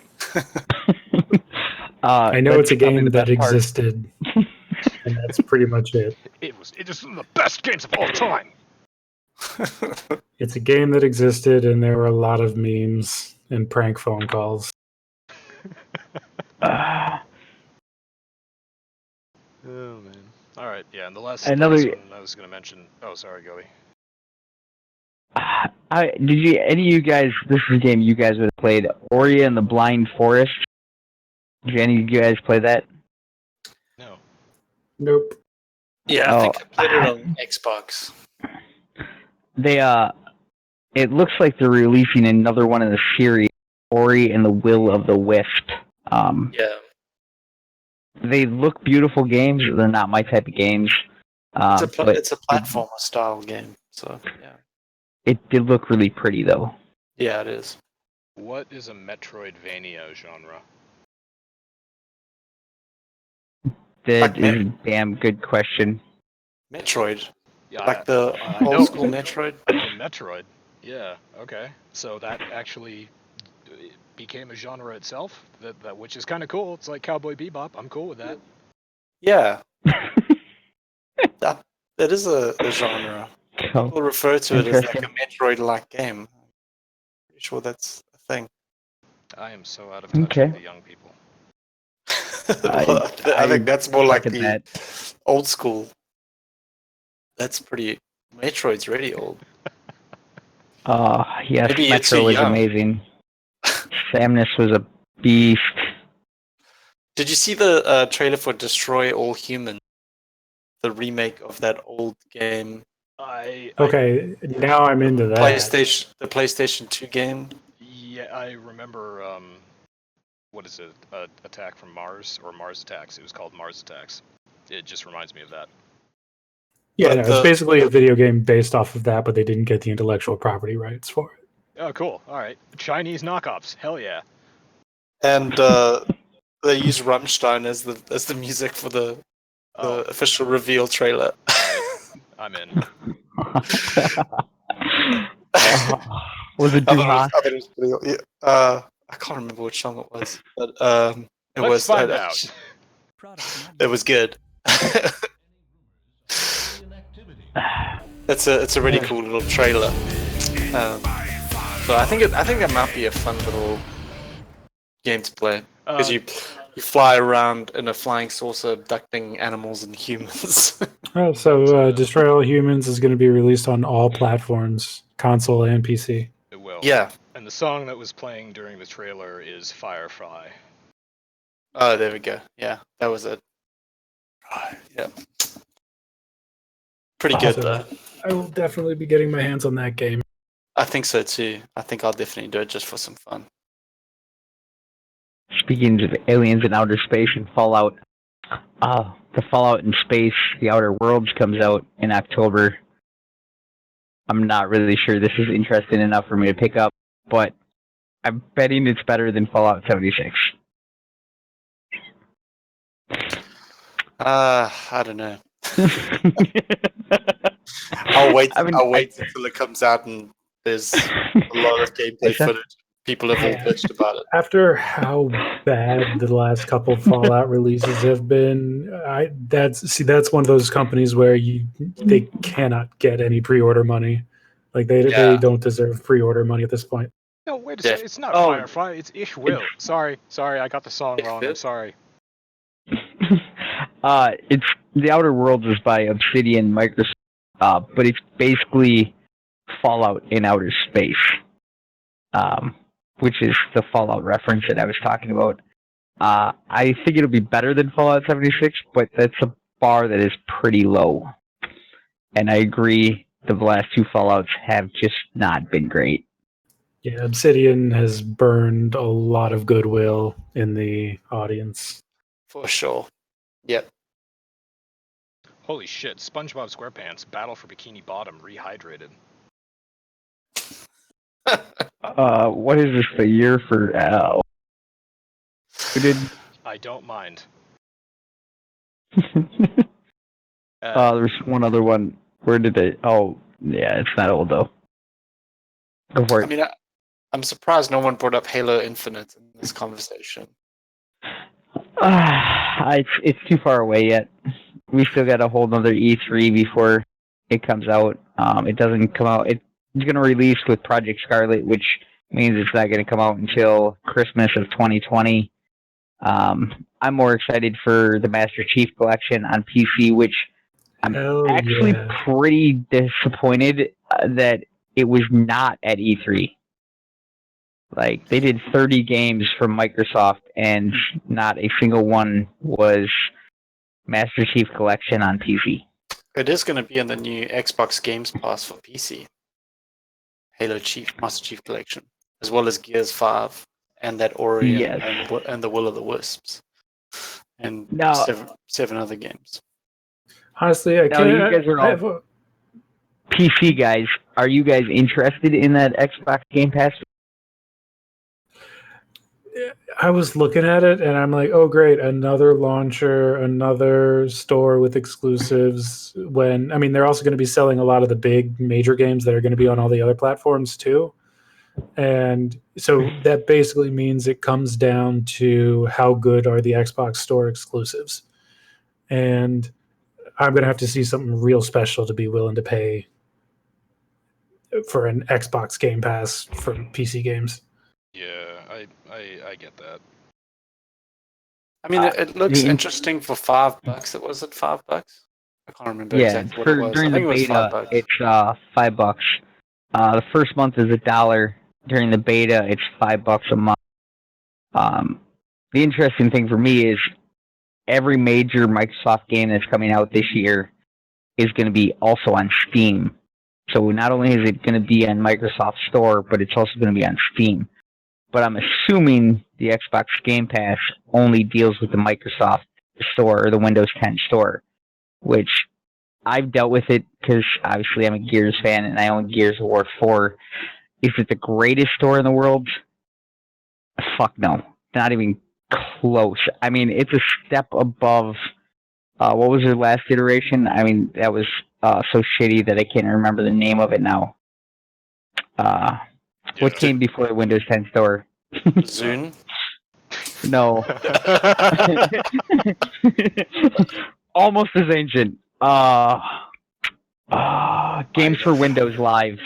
I know it's a game that existed, and that's pretty much it. It is one of the best games of all time. It's a game that existed, and there were a lot of memes and prank phone calls. Oh man. All right. Yeah. And the last one I was going to mention. Oh, sorry, Goey. Any of you guys? This is a game you guys would have played. Ori and the Blind Forest. Did any of you guys play that? No. Nope. Yeah, I think I played it on Xbox. It looks like they're releasing another one in the series, Ori and the Will of the Wisp. Yeah. They look beautiful games. They're not my type of games. It's a platformer style game, so yeah. It did look really pretty, though. Yeah, it is. What is a Metroidvania genre? That is a damn good question. Metroid. Yeah, like the old school Metroid? Metroid. Yeah, okay. So that actually became a genre itself, that which is kind of cool. It's like Cowboy Bebop. I'm cool with that. Yeah. That is a genre. People refer to it as like a Metroid-like game. Pretty sure that's a thing. I am so out of touch with the young people. I think that's more like the old school. That's pretty. Metroid's really old. Yes, Maybe Metro was amazing. Samus was a beast. Did you see the trailer for Destroy All Humans? The remake of that old game. Okay, now I'm into that. The PlayStation 2 game. Yeah, I remember. What is it? Attack from Mars or Mars Attacks? It was called Mars Attacks. It just reminds me of that. Yeah, it's basically a video game based off of that, but they didn't get the intellectual property rights for it. Oh, cool. All right, Chinese knockoffs. Hell yeah. And they use Rammstein as the music for the official reveal trailer. I'm in. Was it Dumas? I can't remember which song it was, but Let's find out. It was good. It's a really cool little trailer. So I think that might be a fun little game to play because you fly around in a flying saucer abducting animals and humans. So Destroy All Humans is going to be released on all platforms, console and PC. It will. Yeah. And the song that was playing during the trailer is Firefly. Oh, there we go. Yeah, that was it. Yeah. Pretty good, though. I will definitely be getting my hands on that game. I think so, too. I think I'll definitely do it just for some fun. Speaking of aliens in outer space and Fallout, the Fallout in Space, The Outer Worlds comes out in October. I'm not really sure this is interesting enough for me to pick up, but I'm betting it's better than Fallout 76. I don't know. I'll wait. I'll wait until it comes out and there's a lot of gameplay footage. People have all bitched about it. After how bad the last couple Fallout releases have been, that's one of those companies where they cannot get any pre-order money. Like they don't deserve pre-order money at this point. No, wait a second. It's not Firefly. It's Ish Will. Sorry, I got the song wrong. I'm sorry. It's The Outer Worlds is by Obsidian Microsoft, but it's basically Fallout in outer space, which is the Fallout reference that I was talking about. I think it'll be better than Fallout 76, but that's a bar that is pretty low. And I agree, the last two Fallouts have just not been great. Yeah, Obsidian has burned a lot of goodwill in the audience. For sure. Yep. Holy shit, SpongeBob SquarePants, Battle for Bikini Bottom, rehydrated. What is this, the year for who did? I don't mind. There's one other one. Where did they? Oh, yeah, it's not old though. Go for it. I mean, I'm surprised no one brought up Halo Infinite in this conversation. It's too far away yet. We still got a whole another E3 before it comes out. It doesn't come out. It's going to release with Project Scarlet, which means it's not going to come out until Christmas of 2020. I'm more excited for the Master Chief Collection on PC, which I'm actually pretty disappointed that it was not at E3. Like, they did 30 games from Microsoft, and not a single one was Master Chief Collection on PC. It is going to be in the new Xbox Games Pass for PC. Halo Master Chief Collection, as well as Gears 5 and that Ori and the Will of the Wisps, and seven other games. Honestly, I can't. You guys are all PC guys. Are you guys interested in that Xbox Game Pass? I was looking at it and I'm like, oh great, another launcher, another store with exclusives. They're also going to be selling a lot of the big major games that are going to be on all the other platforms too. And so that basically means it comes down to how good are the Xbox Store exclusives. And I'm going to have to see something real special to be willing to pay for an Xbox Game Pass for PC games. Yeah, I get that. I mean, it looks interesting for $5. Was it $5? I can't remember exactly what it was. During I think the beta, it's $5. The first month is $1. During the beta, it's $5 a month. The interesting thing for me is every major Microsoft game that's coming out this year is going to be also on Steam. So not only is it going to be on Microsoft Store, but it's also going to be on Steam. But I'm assuming the Xbox Game Pass only deals with the Microsoft Store or the Windows 10 Store, which I've dealt with it because obviously I'm a Gears fan and I own Gears of War 4. Is it the greatest store in the world? Fuck no. Not even close. I mean, it's a step above, what was their last iteration? I mean, that was so shitty that I can't remember the name of it now. What came before the Windows 10 Store? Zune? No. Almost as ancient. Games for Windows Live.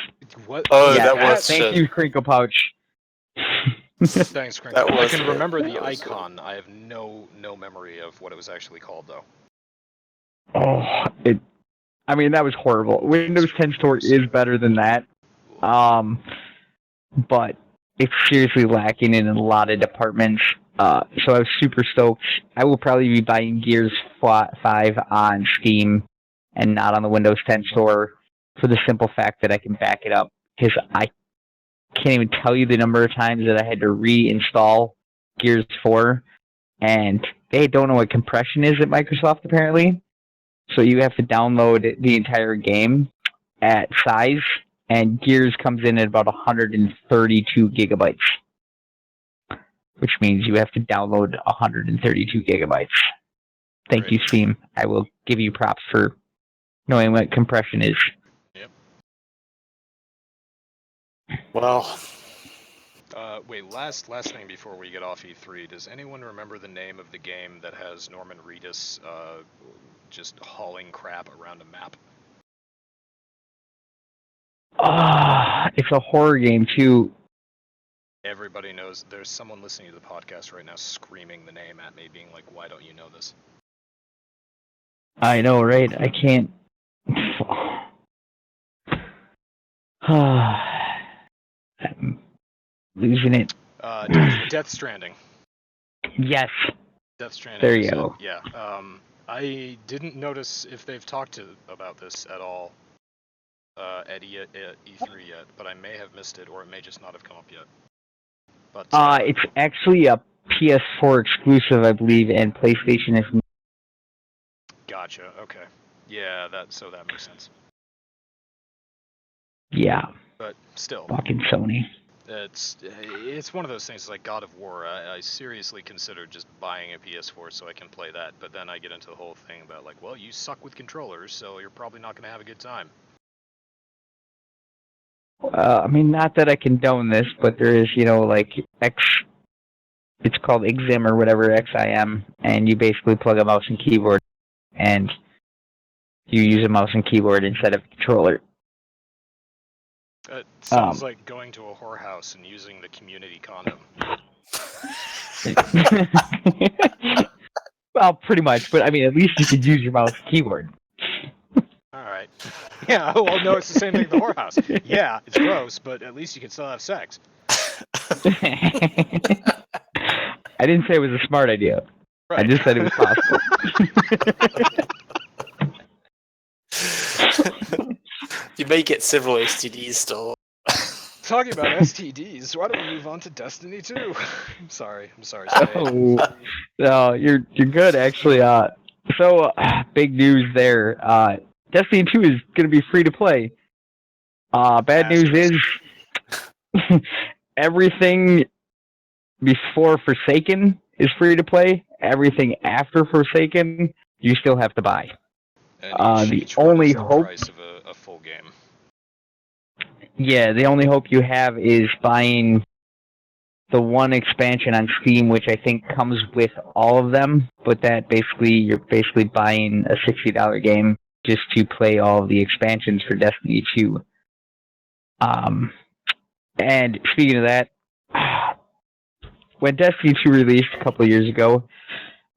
What? Oh, yeah, that was thank you, Crinkle Pouch. Thanks, Crinkle. I can remember the icon. I have no memory of what it was actually called, though. That was horrible. Windows 10 Store is better than that. But it's seriously lacking in a lot of departments. So I was super stoked. I will probably be buying Gears 5 on Steam and not on the Windows 10 Store for the simple fact that I can back it up. Because I can't even tell you the number of times that I had to reinstall Gears 4. And they don't know what compression is at Microsoft, apparently. So you have to download the entire game at size and Gears comes in at about 132 gigabytes, which means you have to download 132 gigabytes. Thank you, Steam. I will give you props for knowing what compression is. Yep. Well, wait, last thing before we get off E3, does anyone remember the name of the game that has Norman Reedus just hauling crap around a map? It's a horror game, too. Everybody knows. There's someone listening to the podcast right now screaming the name at me, being like, why don't you know this? I know, right? I can't... I'm losing it. Death Stranding. Yes. Death Stranding. There you go. Yeah. I didn't notice if they've talked about this at all at E3 yet, but I may have missed it, or it may just not have come up yet. But it's actually a PS4 exclusive, I believe, and PlayStation is... Gotcha. Okay. Yeah, that makes sense. Yeah. But still, fucking Sony. It's one of those things like God of War. I seriously considered just buying a PS4 so I can play that, but then I get into the whole thing about like, well, you suck with controllers, so you're probably not going to have a good time. I mean, not that I condone this, but there is, like it's called XIM or whatever, XIM, and you basically plug a mouse and keyboard, and you use a mouse and keyboard instead of a controller. It sounds like going to a whorehouse and using the community condom. Well, pretty much, but I mean, at least you could use your mouse and keyboard. Alright. Yeah, well, no, it's the same thing at the whorehouse. Yeah, it's gross, but at least you can still have sex. I didn't say it was a smart idea. Right. I just said it was possible. You may get several STDs still. Talking about STDs, why don't we move on to Destiny 2? I'm sorry. Oh, no, you're good, actually. Big news there. Destiny 2 is going to be free to play. Bad news is everything before Forsaken is free to play. Everything after Forsaken, you still have to buy. And the only hope... price of a full game. Yeah, the only hope you have is buying the one expansion on Steam, which I think comes with all of them, but that you're basically buying a $60 game just to play all of the expansions for Destiny 2. And speaking of that, when Destiny 2 released a couple of years ago,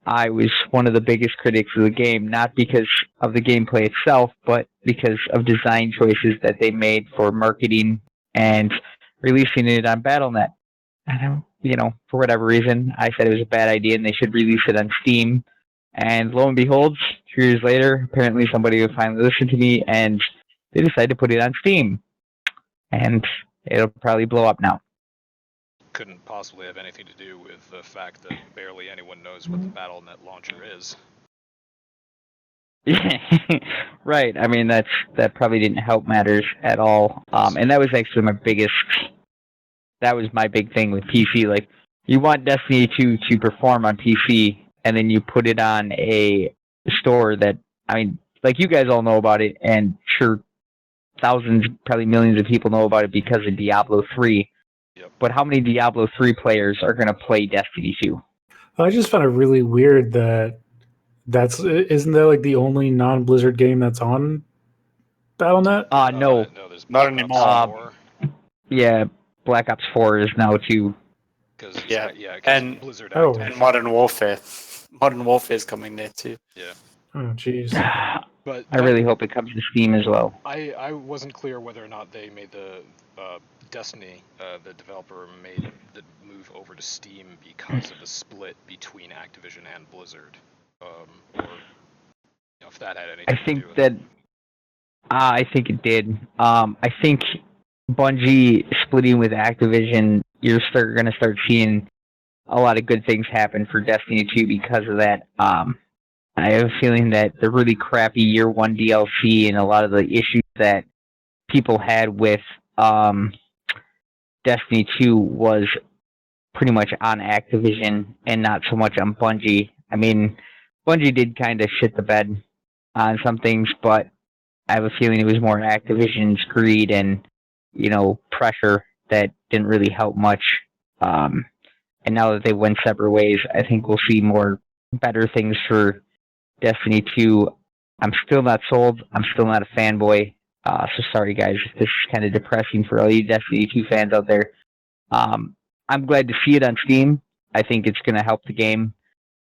I was one of the biggest critics of the game, not because of the gameplay itself, but because of design choices that they made for marketing and releasing it on Battle.net. And, for whatever reason, I said it was a bad idea and they should release it on Steam. And lo and behold, 2 years later, apparently somebody would finally listen to me and they decided to put it on Steam. And it'll probably blow up now. Couldn't possibly have anything to do with the fact that barely anyone knows what the Battle.net launcher is. Right. I mean, that probably didn't help matters at all. And that was actually that was my big thing with PC. Like, you want Destiny 2 to perform on PC, and then you put it on a store that, I mean, like you guys all know about it, and sure, thousands, probably millions of people know about it because of Diablo 3. Yep. But how many Diablo 3 players are going to play Destiny 2? I just found it really weird that isn't that like the only non-Blizzard game that's on Battle.net? No. No, there's Not Black anymore. Ops 4. Yeah, Black Ops 4 is now too. Cause and Blizzard. And Modern Warfare. Modern Warfare is coming there too. Yeah. Oh, jeez. But I really hope it comes to Steam as well. I wasn't clear whether or not they made the Destiny, the developer, made the move over to Steam because of the split between Activision and Blizzard, or if that had anything to do with it. I think it did. I think Bungie splitting with Activision, you're going to start seeing a lot of good things happen for Destiny 2 because of that. I have a feeling that the really crappy Year 1 DLC and a lot of the issues that people had with Destiny 2 was pretty much on Activision and not so much on Bungie. I mean, Bungie did kind of shit the bed on some things, but I have a feeling it was more Activision's greed and, pressure that didn't really help much. And now that they went separate ways, I think we'll see more better things for Destiny 2. I'm still not sold. I'm still not a fanboy. So sorry, guys, if this is kind of depressing for all you Destiny 2 fans out there. I'm glad to see it on Steam. I think it's going to help the game.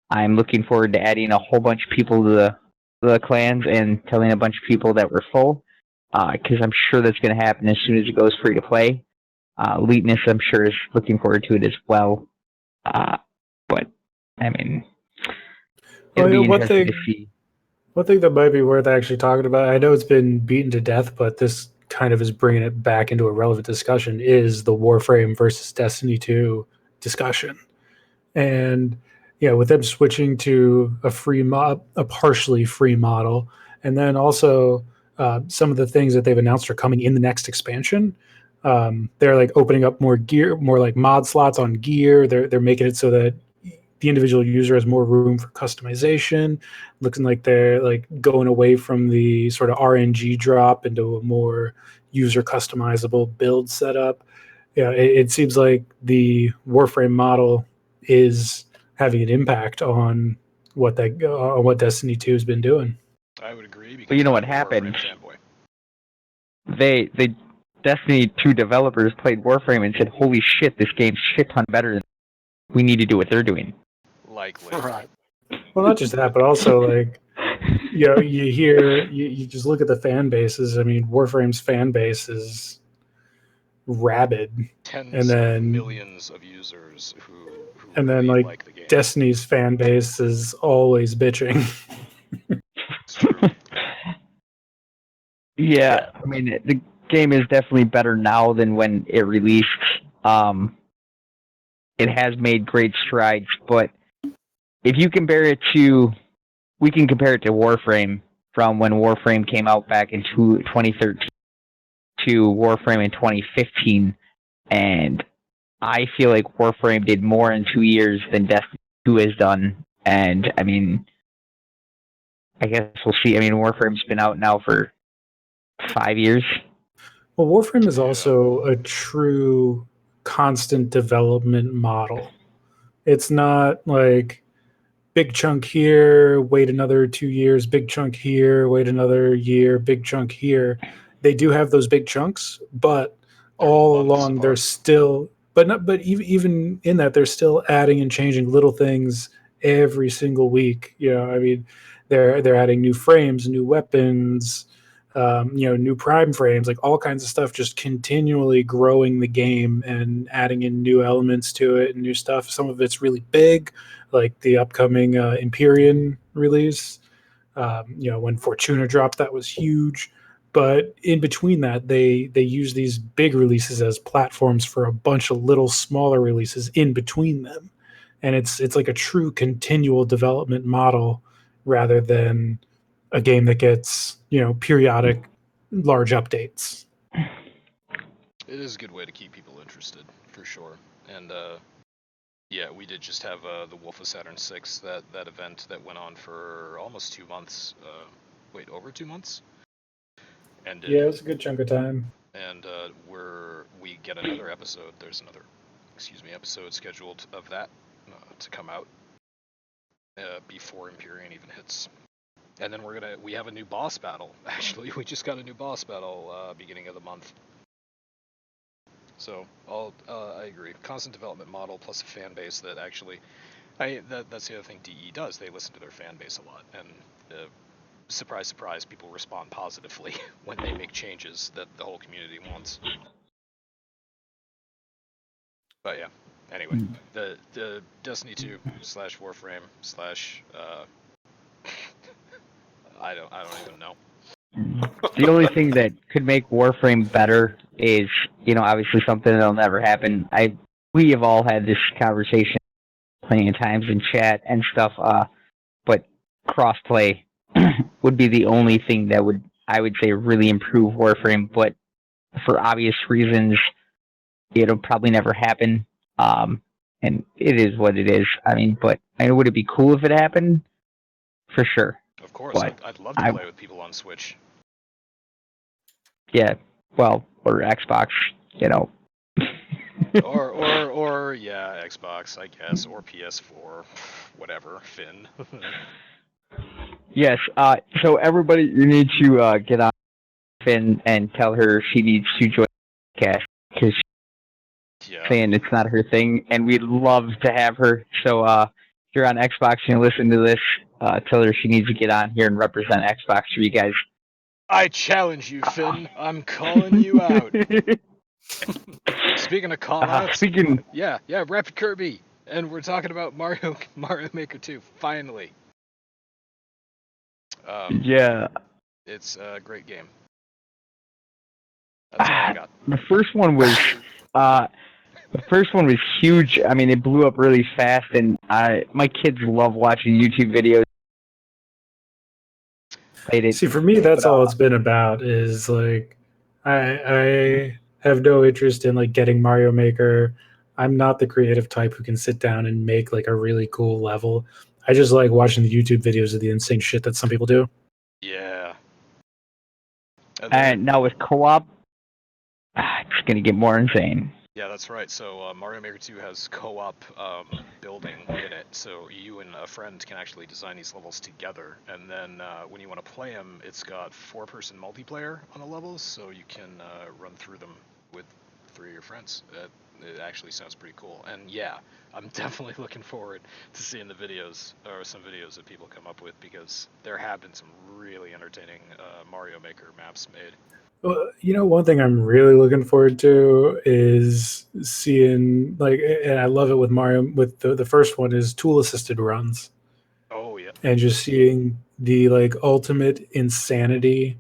I'm looking forward to adding a whole bunch of people to the clans and telling a bunch of people that we're full, because I'm sure that's going to happen as soon as it goes free to play. Leetness, I'm sure, is looking forward to it as well. But, I mean, it'll be interesting to see. One thing that might be worth actually talking about, I know it's been beaten to death, but this kind of is bringing it back into a relevant discussion, is the Warframe versus Destiny 2 discussion. And with them switching to a partially free model, and then also some of the things that they've announced are coming in the next expansion. They're like opening up more gear, more like mod slots on gear. They're making it so that the individual user has more room for customization. Looking like they're like going away from the sort of RNG drop into a more user customizable build setup. It seems like the Warframe model is having an impact on what Destiny 2 has been doing. I would agree. Because but you know what happened? They Destiny 2 developers played Warframe and said, "Holy shit, this game's shit ton better than we need to do what they're doing." Likely. Right. Well, not just that, but also like, you just look at the fan bases. I mean, Warframe's fan base is rabid. Tens of millions of users who and really then like the game. Destiny's fan base is always bitching. It's true. Yeah, I mean, the game is definitely better now than when it released. It has made great strides, but if you compare it to, we can compare it to Warframe from when Warframe came out back in 2013 to Warframe in 2015, and I feel like Warframe did more in 2 years than Destiny 2 has done, and I mean, I guess we'll see. I mean, Warframe's been out now for 5 years. Well, Warframe is also a true constant development model. It's not like big chunk here, wait another 2 years, big chunk here, wait another year, big chunk here. They do have those big chunks, but all along they're still, but even in that, they're still adding and changing little things every single week. I mean, they're adding new frames, new weapons, new prime frames, like all kinds of stuff, just continually growing the game and adding in new elements to it and new stuff. Some of it's really big, like the upcoming Empyrean release. When Fortuna dropped, that was huge. But in between that, they use these big releases as platforms for a bunch of little smaller releases in between them. And it's like a true continual development model rather than a game that gets, periodic large updates. It is a good way to keep people interested, for sure. And we did just have the Wolf of Saturn 6, that event that went on for almost 2 months. Over 2 months? And it was a good chunk of time. And we get another episode. There's another, episode scheduled of that to come out before Empyrean even hits. And then we have a new boss battle. Actually, we just got a new boss battle beginning of the month. So I agree. Constant development model plus a fan base that actually, that's the other thing DE does. They listen to their fan base a lot, and surprise, surprise, people respond positively when they make changes that the whole community wants. But yeah, anyway, the Destiny 2 / Warframe / I don't even know. The only thing that could make Warframe better is, obviously something that'll never happen. We have all had this conversation plenty of times in chat and stuff, but crossplay would be the only thing that would, I would say, really improve Warframe. But for obvious reasons, it'll probably never happen. And it is what it is. I mean, but would it be cool if it happened? For sure. Of course, But I'd love to play with people on Switch. Yeah, well, or Xbox, or yeah, Xbox, I guess, or PS4, whatever, Finn. Yes. So everybody, you need to get on Finn and tell her she needs to join the cast because she's saying it's not her thing, and we'd love to have her. So if you're on Xbox and you listen to this, tell her she needs to get on here and represent Xbox for you guys. I challenge you, Finn. I'm calling you out. Speaking of call outs, yeah, Rapid Kirby, and we're talking about Mario Maker 2. Finally. Yeah. It's a great game. That's all I got. The first one was huge. I mean, it blew up really fast, and my kids love watching YouTube videos. See, for me, that's all it's been about. Is like, I have no interest in like getting Mario Maker. I'm not the creative type who can sit down and make like a really cool level. I just like watching the YouTube videos of the insane shit that some people do. Yeah. And now with co-op, it's gonna get more insane. Yeah, that's right. So Mario Maker 2 has co-op building in it, so you and a friend can actually design these levels together. And then when you want to play them, it's got 4-person multiplayer on the levels, so you can run through them with 3 of your friends. It actually sounds pretty cool. And yeah, I'm definitely looking forward to seeing the videos, or some videos that people come up with, because there have been some really entertaining Mario Maker maps made. Well, one thing I'm really looking forward to is seeing, like, and I love it with Mario, with the first one, is tool-assisted runs. Oh, yeah. And just seeing the, like, ultimate insanity,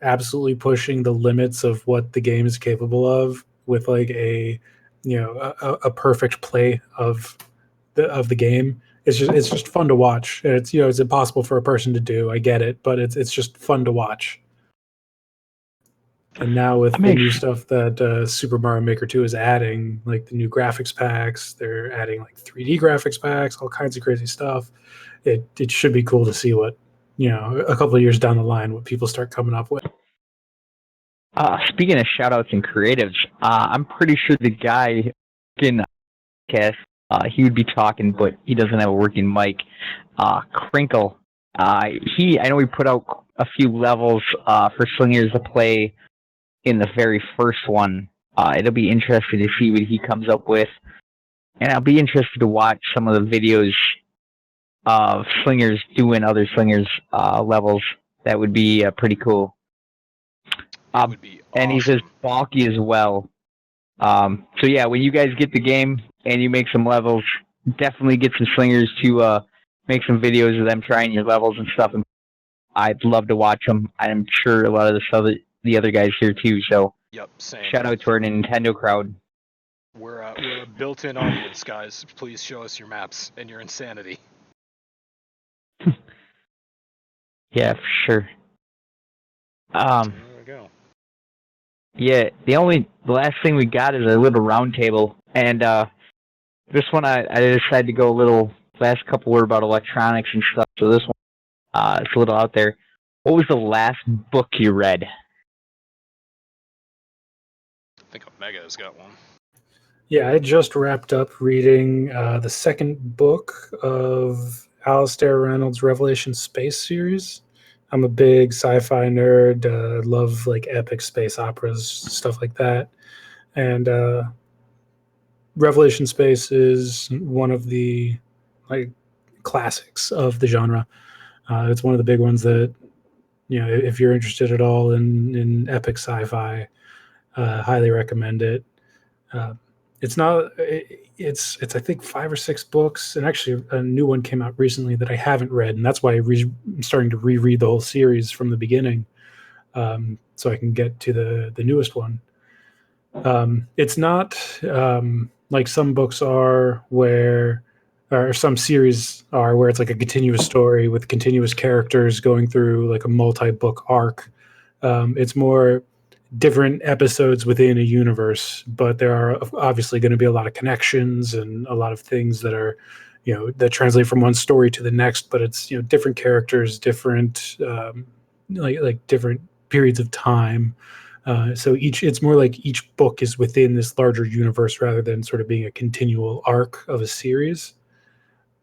absolutely pushing the limits of what the game is capable of with, like, a perfect play of the game. It's just fun to watch. And it's impossible for a person to do. I get it, but it's just fun to watch. And now with the new stuff that Super Mario Maker 2 is adding, like the new graphics packs, they're adding like 3D graphics packs, all kinds of crazy stuff. It should be cool to see what, a couple of years down the line, what people start coming up with. Speaking of shout-outs and creatives, I'm pretty sure the guy in cast, he would be talking, but he doesn't have a working mic. Crinkle. I know he put out a few levels for Slingers to play in the very first one. It'll be interesting to see what he comes up with. And I'll be interested to watch some of the videos of Slingers doing other Slingers levels. That would be pretty cool. Would be awesome. And he's as bulky as well. So yeah, when you guys get the game and you make some levels, definitely get some Slingers to make some videos of them trying your levels and stuff. And I'd love to watch them. I'm sure a lot of the other guys here too. So yep, same. Shout out to our Nintendo crowd. We're a built-in audience, guys. Please show us your maps and your insanity. Yeah, for sure. There we go. Yeah, the last thing we got is a little round table, and this one I decided to go a little. Last couple were about electronics and stuff, so this one it's a little out there. What was the last book you read? I think Omega has got one. Yeah, I just wrapped up reading the second book of Alastair Reynolds' Revelation Space series. I'm a big sci-fi nerd. Love like epic space operas, stuff like that. And Revelation Space is one of the like classics of the genre. It's one of the big ones that, if you're interested at all in epic sci-fi, highly recommend it. It's I think 5 or 6 books, and actually a new one came out recently that I haven't read, and that's why I'm starting to reread the whole series from the beginning, so I can get to the newest one. It's not like some books are or some series are where it's like a continuous story with continuous characters going through like a multi-book arc. It's more different episodes within a universe, but there are obviously going to be a lot of connections and a lot of things that are, that translate from one story to the next. But it's different characters, different like different periods of time. So it's more like each book is within this larger universe rather than sort of being a continual arc of a series.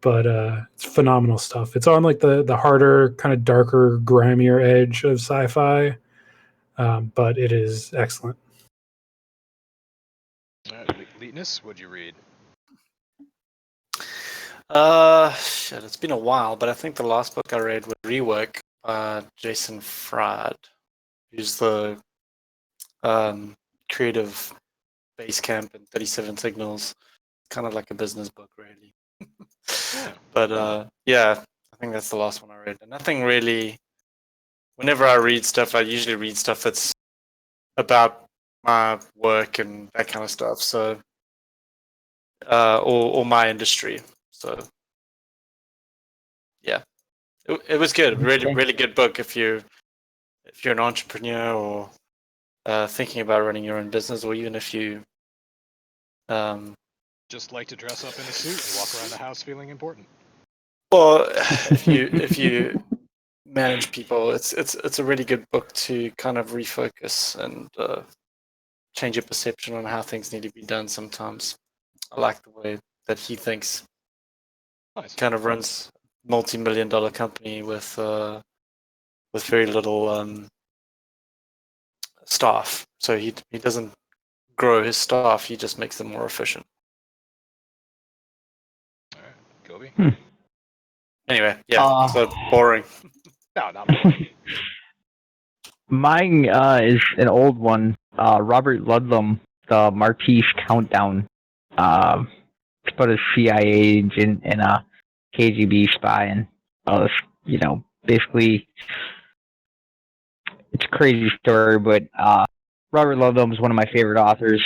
But it's phenomenal stuff. It's on like the harder, kind of darker, grimier edge of sci-fi, but it is excellent. Leetness, what'd you read? Shit, it's been a while, but I think the last book I read was Rework by Jason Fried, who's the creative Basecamp and 37 Signals. Kind of like a business book, really. But yeah, I think that's the last one I read. And nothing really. Whenever I read stuff, I usually read stuff that's about my work and that kind of stuff. So, or my industry. So, yeah, it was good. Really good book if you're an entrepreneur or thinking about running your own business, or even if you just like to dress up in a suit and walk around the house feeling important. Or if you manage people, it's a really good book to kind of refocus and change your perception on how things need to be done. Sometimes I like the way that he thinks. Nice. Kind of runs multi-million-dollar company with very little staff. So he doesn't grow his staff. He just makes them more efficient. All right, Gobi. Anyway, yeah, so boring. No, not boring. Mine is an old one. Robert Ludlum, the Marquise Countdown. It's about a CIA agent and a KGB spy, and basically, it's a crazy story. But Robert Ludlum is one of my favorite authors.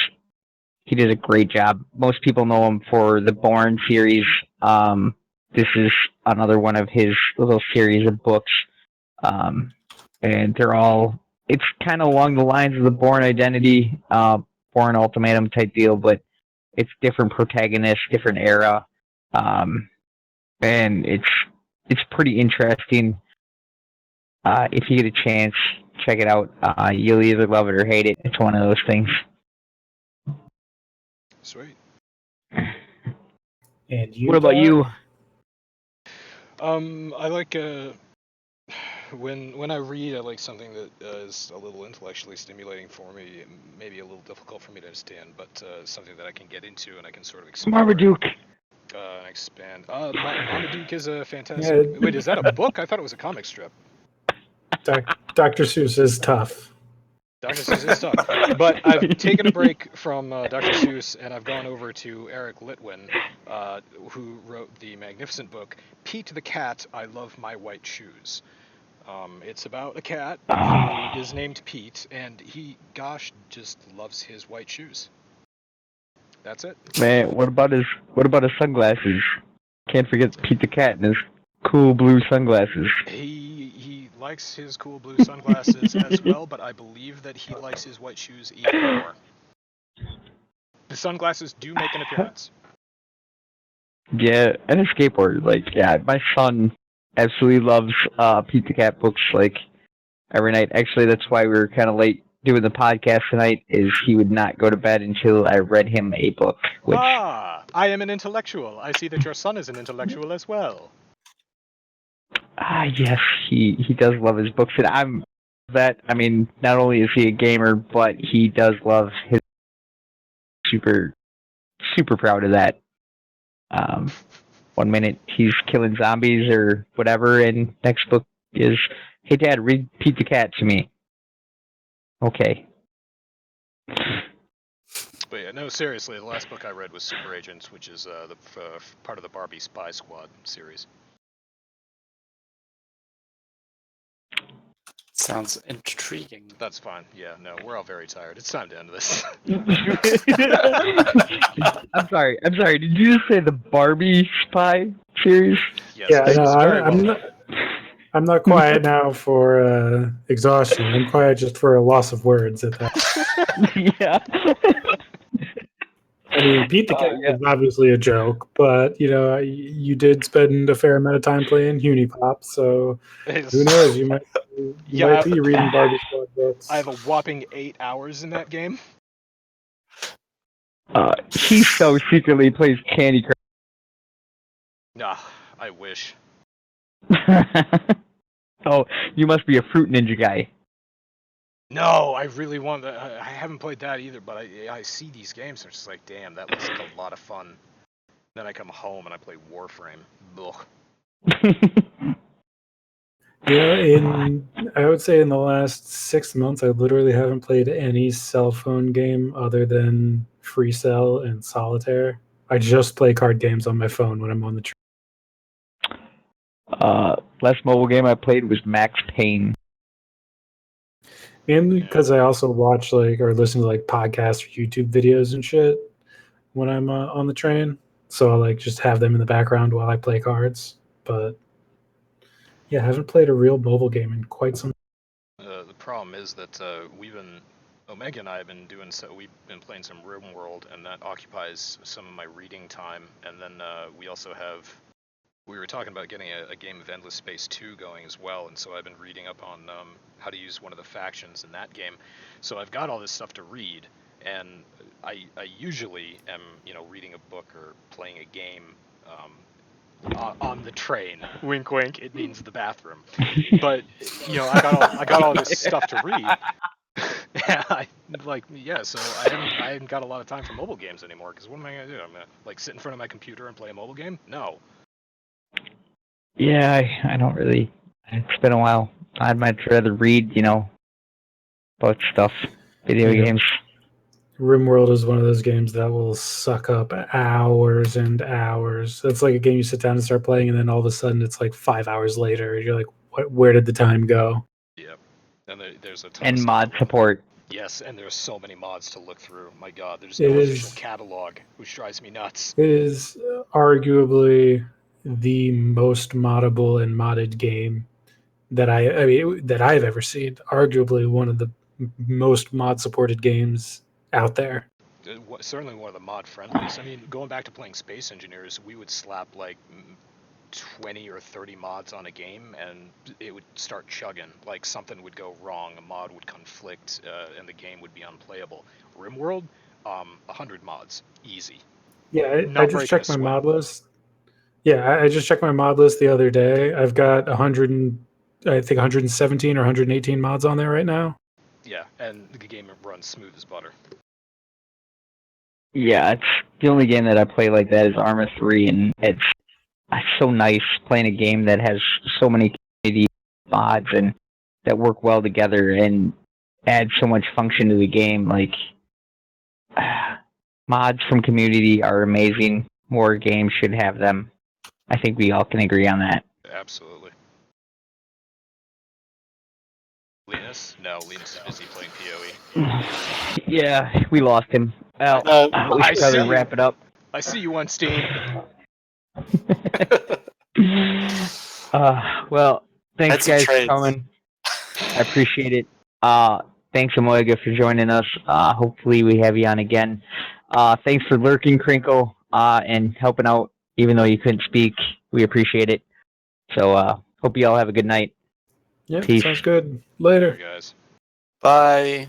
He did a great job. Most people know him for the Bourne series. This is another one of his little series of books. And it's kind of along the lines of the Bourne Identity, Bourne Ultimatum type deal, but it's different protagonists, different era. And it's pretty interesting. If you get a chance, check it out. You'll either love it or hate it. It's one of those things. Sweet. And you? What about you? I like when I read, I like something that is a little intellectually stimulating for me, maybe a little difficult for me to understand, but something that I can get into and I can sort of explore. Marmaduke. And expand. Marmaduke is a fantastic. Yeah. Wait, is that a book? I thought it was a comic strip. Dr. Seuss is tough. Dr. Seuss is tough. But I've taken a break from Dr. Seuss, and I've gone over to Eric Litwin, who wrote the magnificent book, Pete the Cat, I Love My White Shoes. It's about a cat who is named Pete, and he, just loves his white shoes. That's it. Man, what about his sunglasses? Can't forget Pete the Cat and his cool blue sunglasses. He likes his cool blue sunglasses as well, but I believe that he likes his white shoes even more. The sunglasses do make an appearance. Yeah, and a skateboard. My son absolutely loves Pete the Cat books, every night. Actually, that's why we were kind of late doing the podcast tonight, is he would not go to bed until I read him a book. I am an intellectual. I see that your son is an intellectual as well. Yes, he does love his books, and not only is he a gamer, but he does love his super proud of that. 1 minute he's killing zombies or whatever, and next book is, hey Dad, read Pete the Cat to me. Okay. But yeah, no, seriously, the last book I read was Super Agents, which is the part of the Barbie Spy Squad series. Sounds intriguing. That's fine. Yeah, no, we're all very tired. It's time to end this. I'm sorry. Did you just say the Barbie Spy series? Yes, Yeah, it's no, very well done. I'm not quiet now for exhaustion. I'm quiet just for a loss of words at that. Yeah. I mean, Pete the Cat yeah. is obviously a joke, but you did spend a fair amount of time playing Unipop, so who knows? You might be reading Barbie Squad books. I have a whopping 8 hours in that game. He so secretly plays Candy Crush. Nah, I wish. Oh, you must be a Fruit Ninja guy. No, I really want that. I haven't played that either, but I see these games and I'm just like, damn, that looks like a lot of fun. Then I come home and I play Warframe. Ugh. I would say in the last 6 months, I literally haven't played any cell phone game other than Free Cell and Solitaire. I just play card games on my phone when I'm on the train. Last mobile game I played was Max Payne. Mainly because I also watch or listen to podcasts or YouTube videos and shit when I'm on the train. So I just have them in the background while I play cards. But yeah, I haven't played a real mobile game in quite some. The problem is that Omega and I have been we've been playing some RimWorld, and that occupies some of my reading time. And then we also we were talking about getting a game of Endless Space 2 going as well, and so I've been reading up on how to use one of the factions in that game. So I've got all this stuff to read, and I usually am, reading a book or playing a game on the train. Wink, wink. It means the bathroom. But I got all this stuff to read. So I haven't got a lot of time for mobile games anymore. Because what am I gonna do? I'm gonna sit in front of my computer and play a mobile game? No. Yeah, I don't really. It's been a while. I'd much rather read, about stuff, video games. RimWorld is one of those games that will suck up hours and hours. It's like a game you sit down and start playing, and then all of a sudden it's 5 hours later. You're like, where did the time go? Yep. And there's a ton And of mod stuff. support. Yes, and there's so many mods to look through. My God, there's no official catalog, which drives me nuts. It is arguably the most moddable and modded game that I've ever seen. Arguably one of the most mod supported games out there. Certainly one of the mod friendliest. I mean, going back to playing Space Engineers, we would slap 20 or 30 mods on a game, and it would start chugging. Something would go wrong, a mod would conflict, and the game would be unplayable. RimWorld, 100 mods, easy. Yeah, I just checked my mod list. Yeah, I just checked my mod list the other day. I've got 117 or 118 mods on there right now. Yeah, and the game runs smooth as butter. Yeah, it's the only game that I play like that is Arma 3, and it's so nice playing a game that has so many community mods and that work well together and add so much function to the game. Mods from community are amazing. More games should have them. I think we all can agree on that. Absolutely. Linus? No, Linus is busy playing PoE. Yeah, we lost him. Well, we should probably wrap it up. I see you on Steam. Well, thanks guys for coming. I appreciate it. Thanks Omega for joining us. Hopefully we have you on again. Thanks for lurking, Crinkle, and helping out even though you couldn't speak. We appreciate it. So hope you all have a good night. Yeah, Peace. sounds good. Later. Guys. Bye.